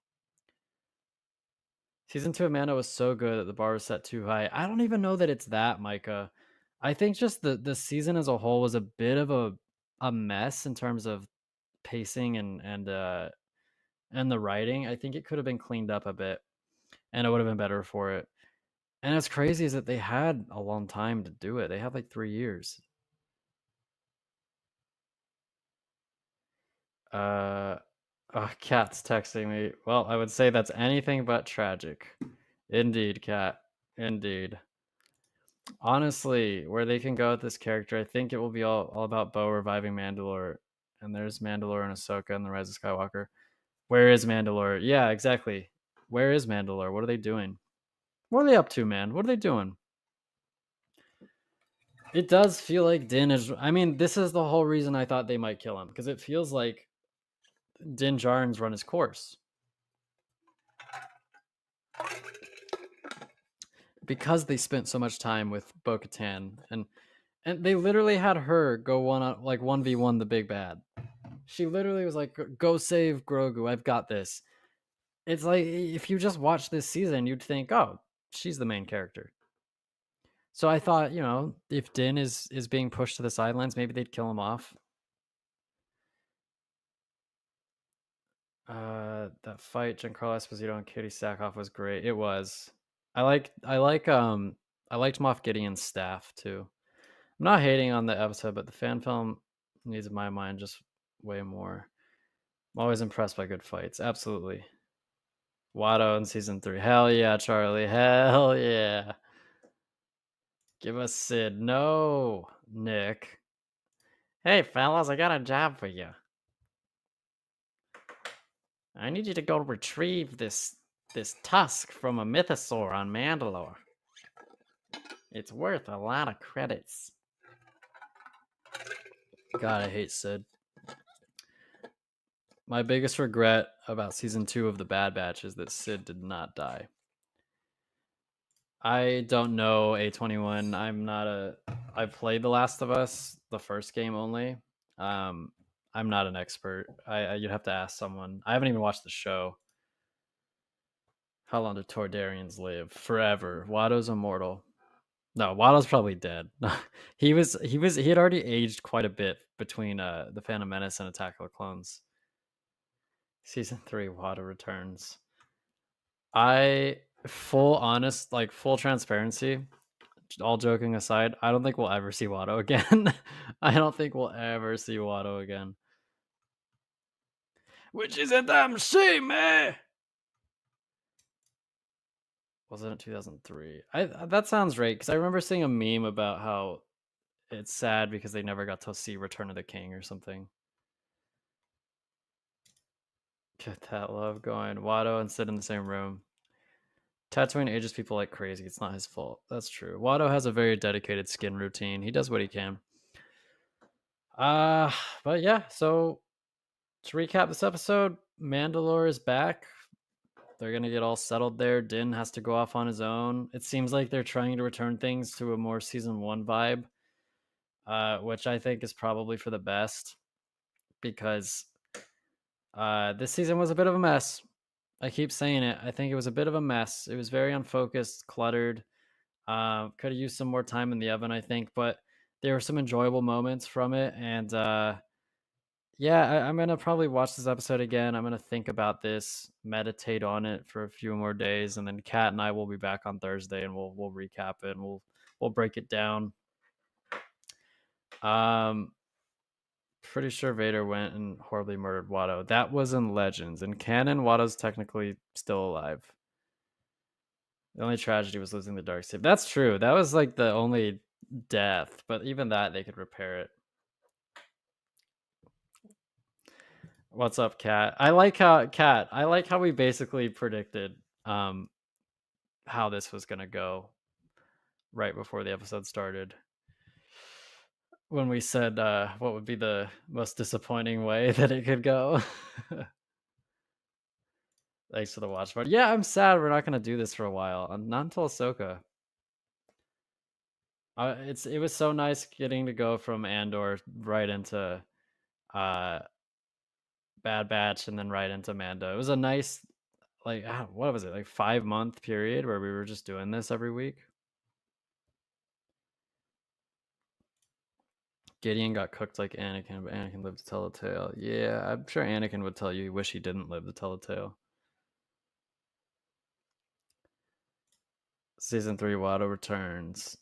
Season 2 of Mando was so good that the bar was set too high. I don't even know that it's that, Micah. I think just the season as a whole was a bit of a mess in terms of pacing and the writing. I think it could have been cleaned up a bit, and it would have been better for it. And what's crazy is that they had a long time to do it. They had like 3 years. Cat's texting me. Well, I would say that's anything but tragic. Indeed, Cat. Indeed. Honestly, where they can go with this character, I think it will be all about Bo reviving Mandalore. And there's Mandalore and Ahsoka and the Rise of Skywalker. Where is Mandalore? Yeah, exactly. Where is Mandalore? What are they doing? What are they up to, man? What are they doing? It does feel like Din is. I mean, this is the whole reason I thought they might kill him, because it feels like Din Djarin's run his course. Because they spent so much time with Bo-Katan, and they literally had her go 1v1 the big bad. She literally was like, "Go save Grogu. I've got this." It's like if you just watch this season, you'd think, "Oh, she's the main character." So I thought, if Din is being pushed to the sidelines, maybe they'd kill him off. That fight, Giancarlo Esposito and Katie Sackhoff was great. It was. I liked Moff Gideon's staff too. I'm not hating on the episode, but the fan film needs, in my mind, just way more. I'm always impressed by good fights. Absolutely. Watto in season 3. Hell yeah, Charlie. Hell yeah. Give us Sid. No, Nick. Hey, fellas, I got a job for you. I need you to go retrieve this tusk from a mythosaur on Mandalore. It's worth a lot of credits. God, I hate Sid. My biggest regret about season 2 of The Bad Batch is that Sid did not die. I don't know A21. I've played The Last of Us, the first game only. I'm not an expert. You'd have to ask someone. I haven't even watched the show. How long do Tordarians live? Forever. Watto's immortal. No, Watto's probably dead. He had already aged quite a bit between the Phantom Menace and Attack of the Clones. Season 3, Watto returns. Full transparency, all joking aside, I don't think we'll ever see Watto again. I don't think we'll ever see Watto again. Which is a damn shame, eh? Was it in 2003? That sounds right, because I remember seeing a meme about how it's sad because they never got to see Return of the King or something. Get that love going. Watto and sit in the same room. Tatooine ages people like crazy. It's not his fault. That's true. Watto has a very dedicated skin routine. He does what he can. But yeah, so to recap this episode, Mandalore is back. They're gonna get all settled there. Din has to go off on his own. It seems like they're trying to return things to a more season 1 vibe, which I think is probably for the best because this season was a bit of a mess. I keep saying it. I think it was a bit of a mess. It was very unfocused, cluttered. Could have used some more time in the oven, I think, but there were some enjoyable moments from it. And yeah, I'm gonna probably watch this episode again. I'm gonna think about this, meditate on it for a few more days, and then Kat and I will be back on Thursday, and we'll recap it and we'll break it down. Pretty sure Vader went and horribly murdered Watto. That was in Legends. In canon, Watto's technically still alive. The only tragedy was losing the dark saber. That's true. That was like the only death, but even that they could repair it. What's up, Kat? I like how we basically predicted how this was gonna go right before the episode started. When we said what would be the most disappointing way that it could go. Thanks for the watch party. Yeah, I'm sad we're not gonna do this for a while. Not until Ahsoka. It was so nice getting to go from Andor right into Bad Batch and then right into Mando. It was a nice, like, what was it, like 5-month period where we were just doing this every week. Gideon got cooked like Anakin, but Anakin lived to tell the tale. Yeah, I'm sure Anakin would tell you he wish he didn't live to tell the tale. Season 3 Watto returns.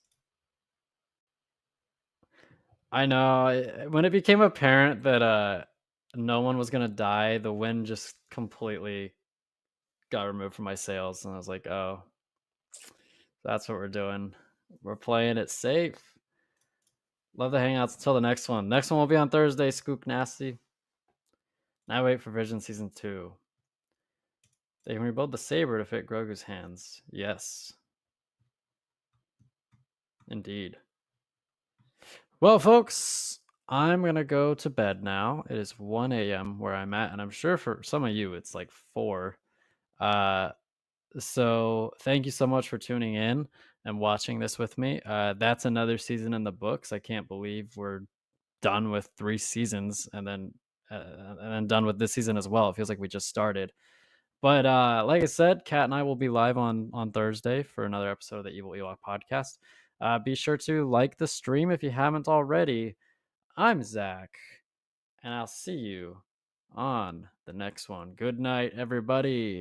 I know. When it became apparent that no one was gonna die, the wind just completely got removed from my sails, and I was like, oh, that's what we're doing. We're playing it safe. Love the hangouts until the next one. Next one will be on Thursday, Skook Nasty. Now wait for Vision Season 2. They can rebuild the saber to fit Grogu's hands. Yes. Indeed. Well, folks, I'm going to go to bed now. It is 1 a.m. where I'm at, and I'm sure for some of you it's like 4. So thank you so much for tuning in and watching this with me. That's another season in the books. I can't believe we're done with 3 seasons and then done with this season as well. It feels like we just started. But like I said, Kat and I will be live on Thursday for another episode of the Evil Ewok podcast. Be sure to like the stream if you haven't already. I'm Zach, and I'll see you on the next one. Good night, everybody.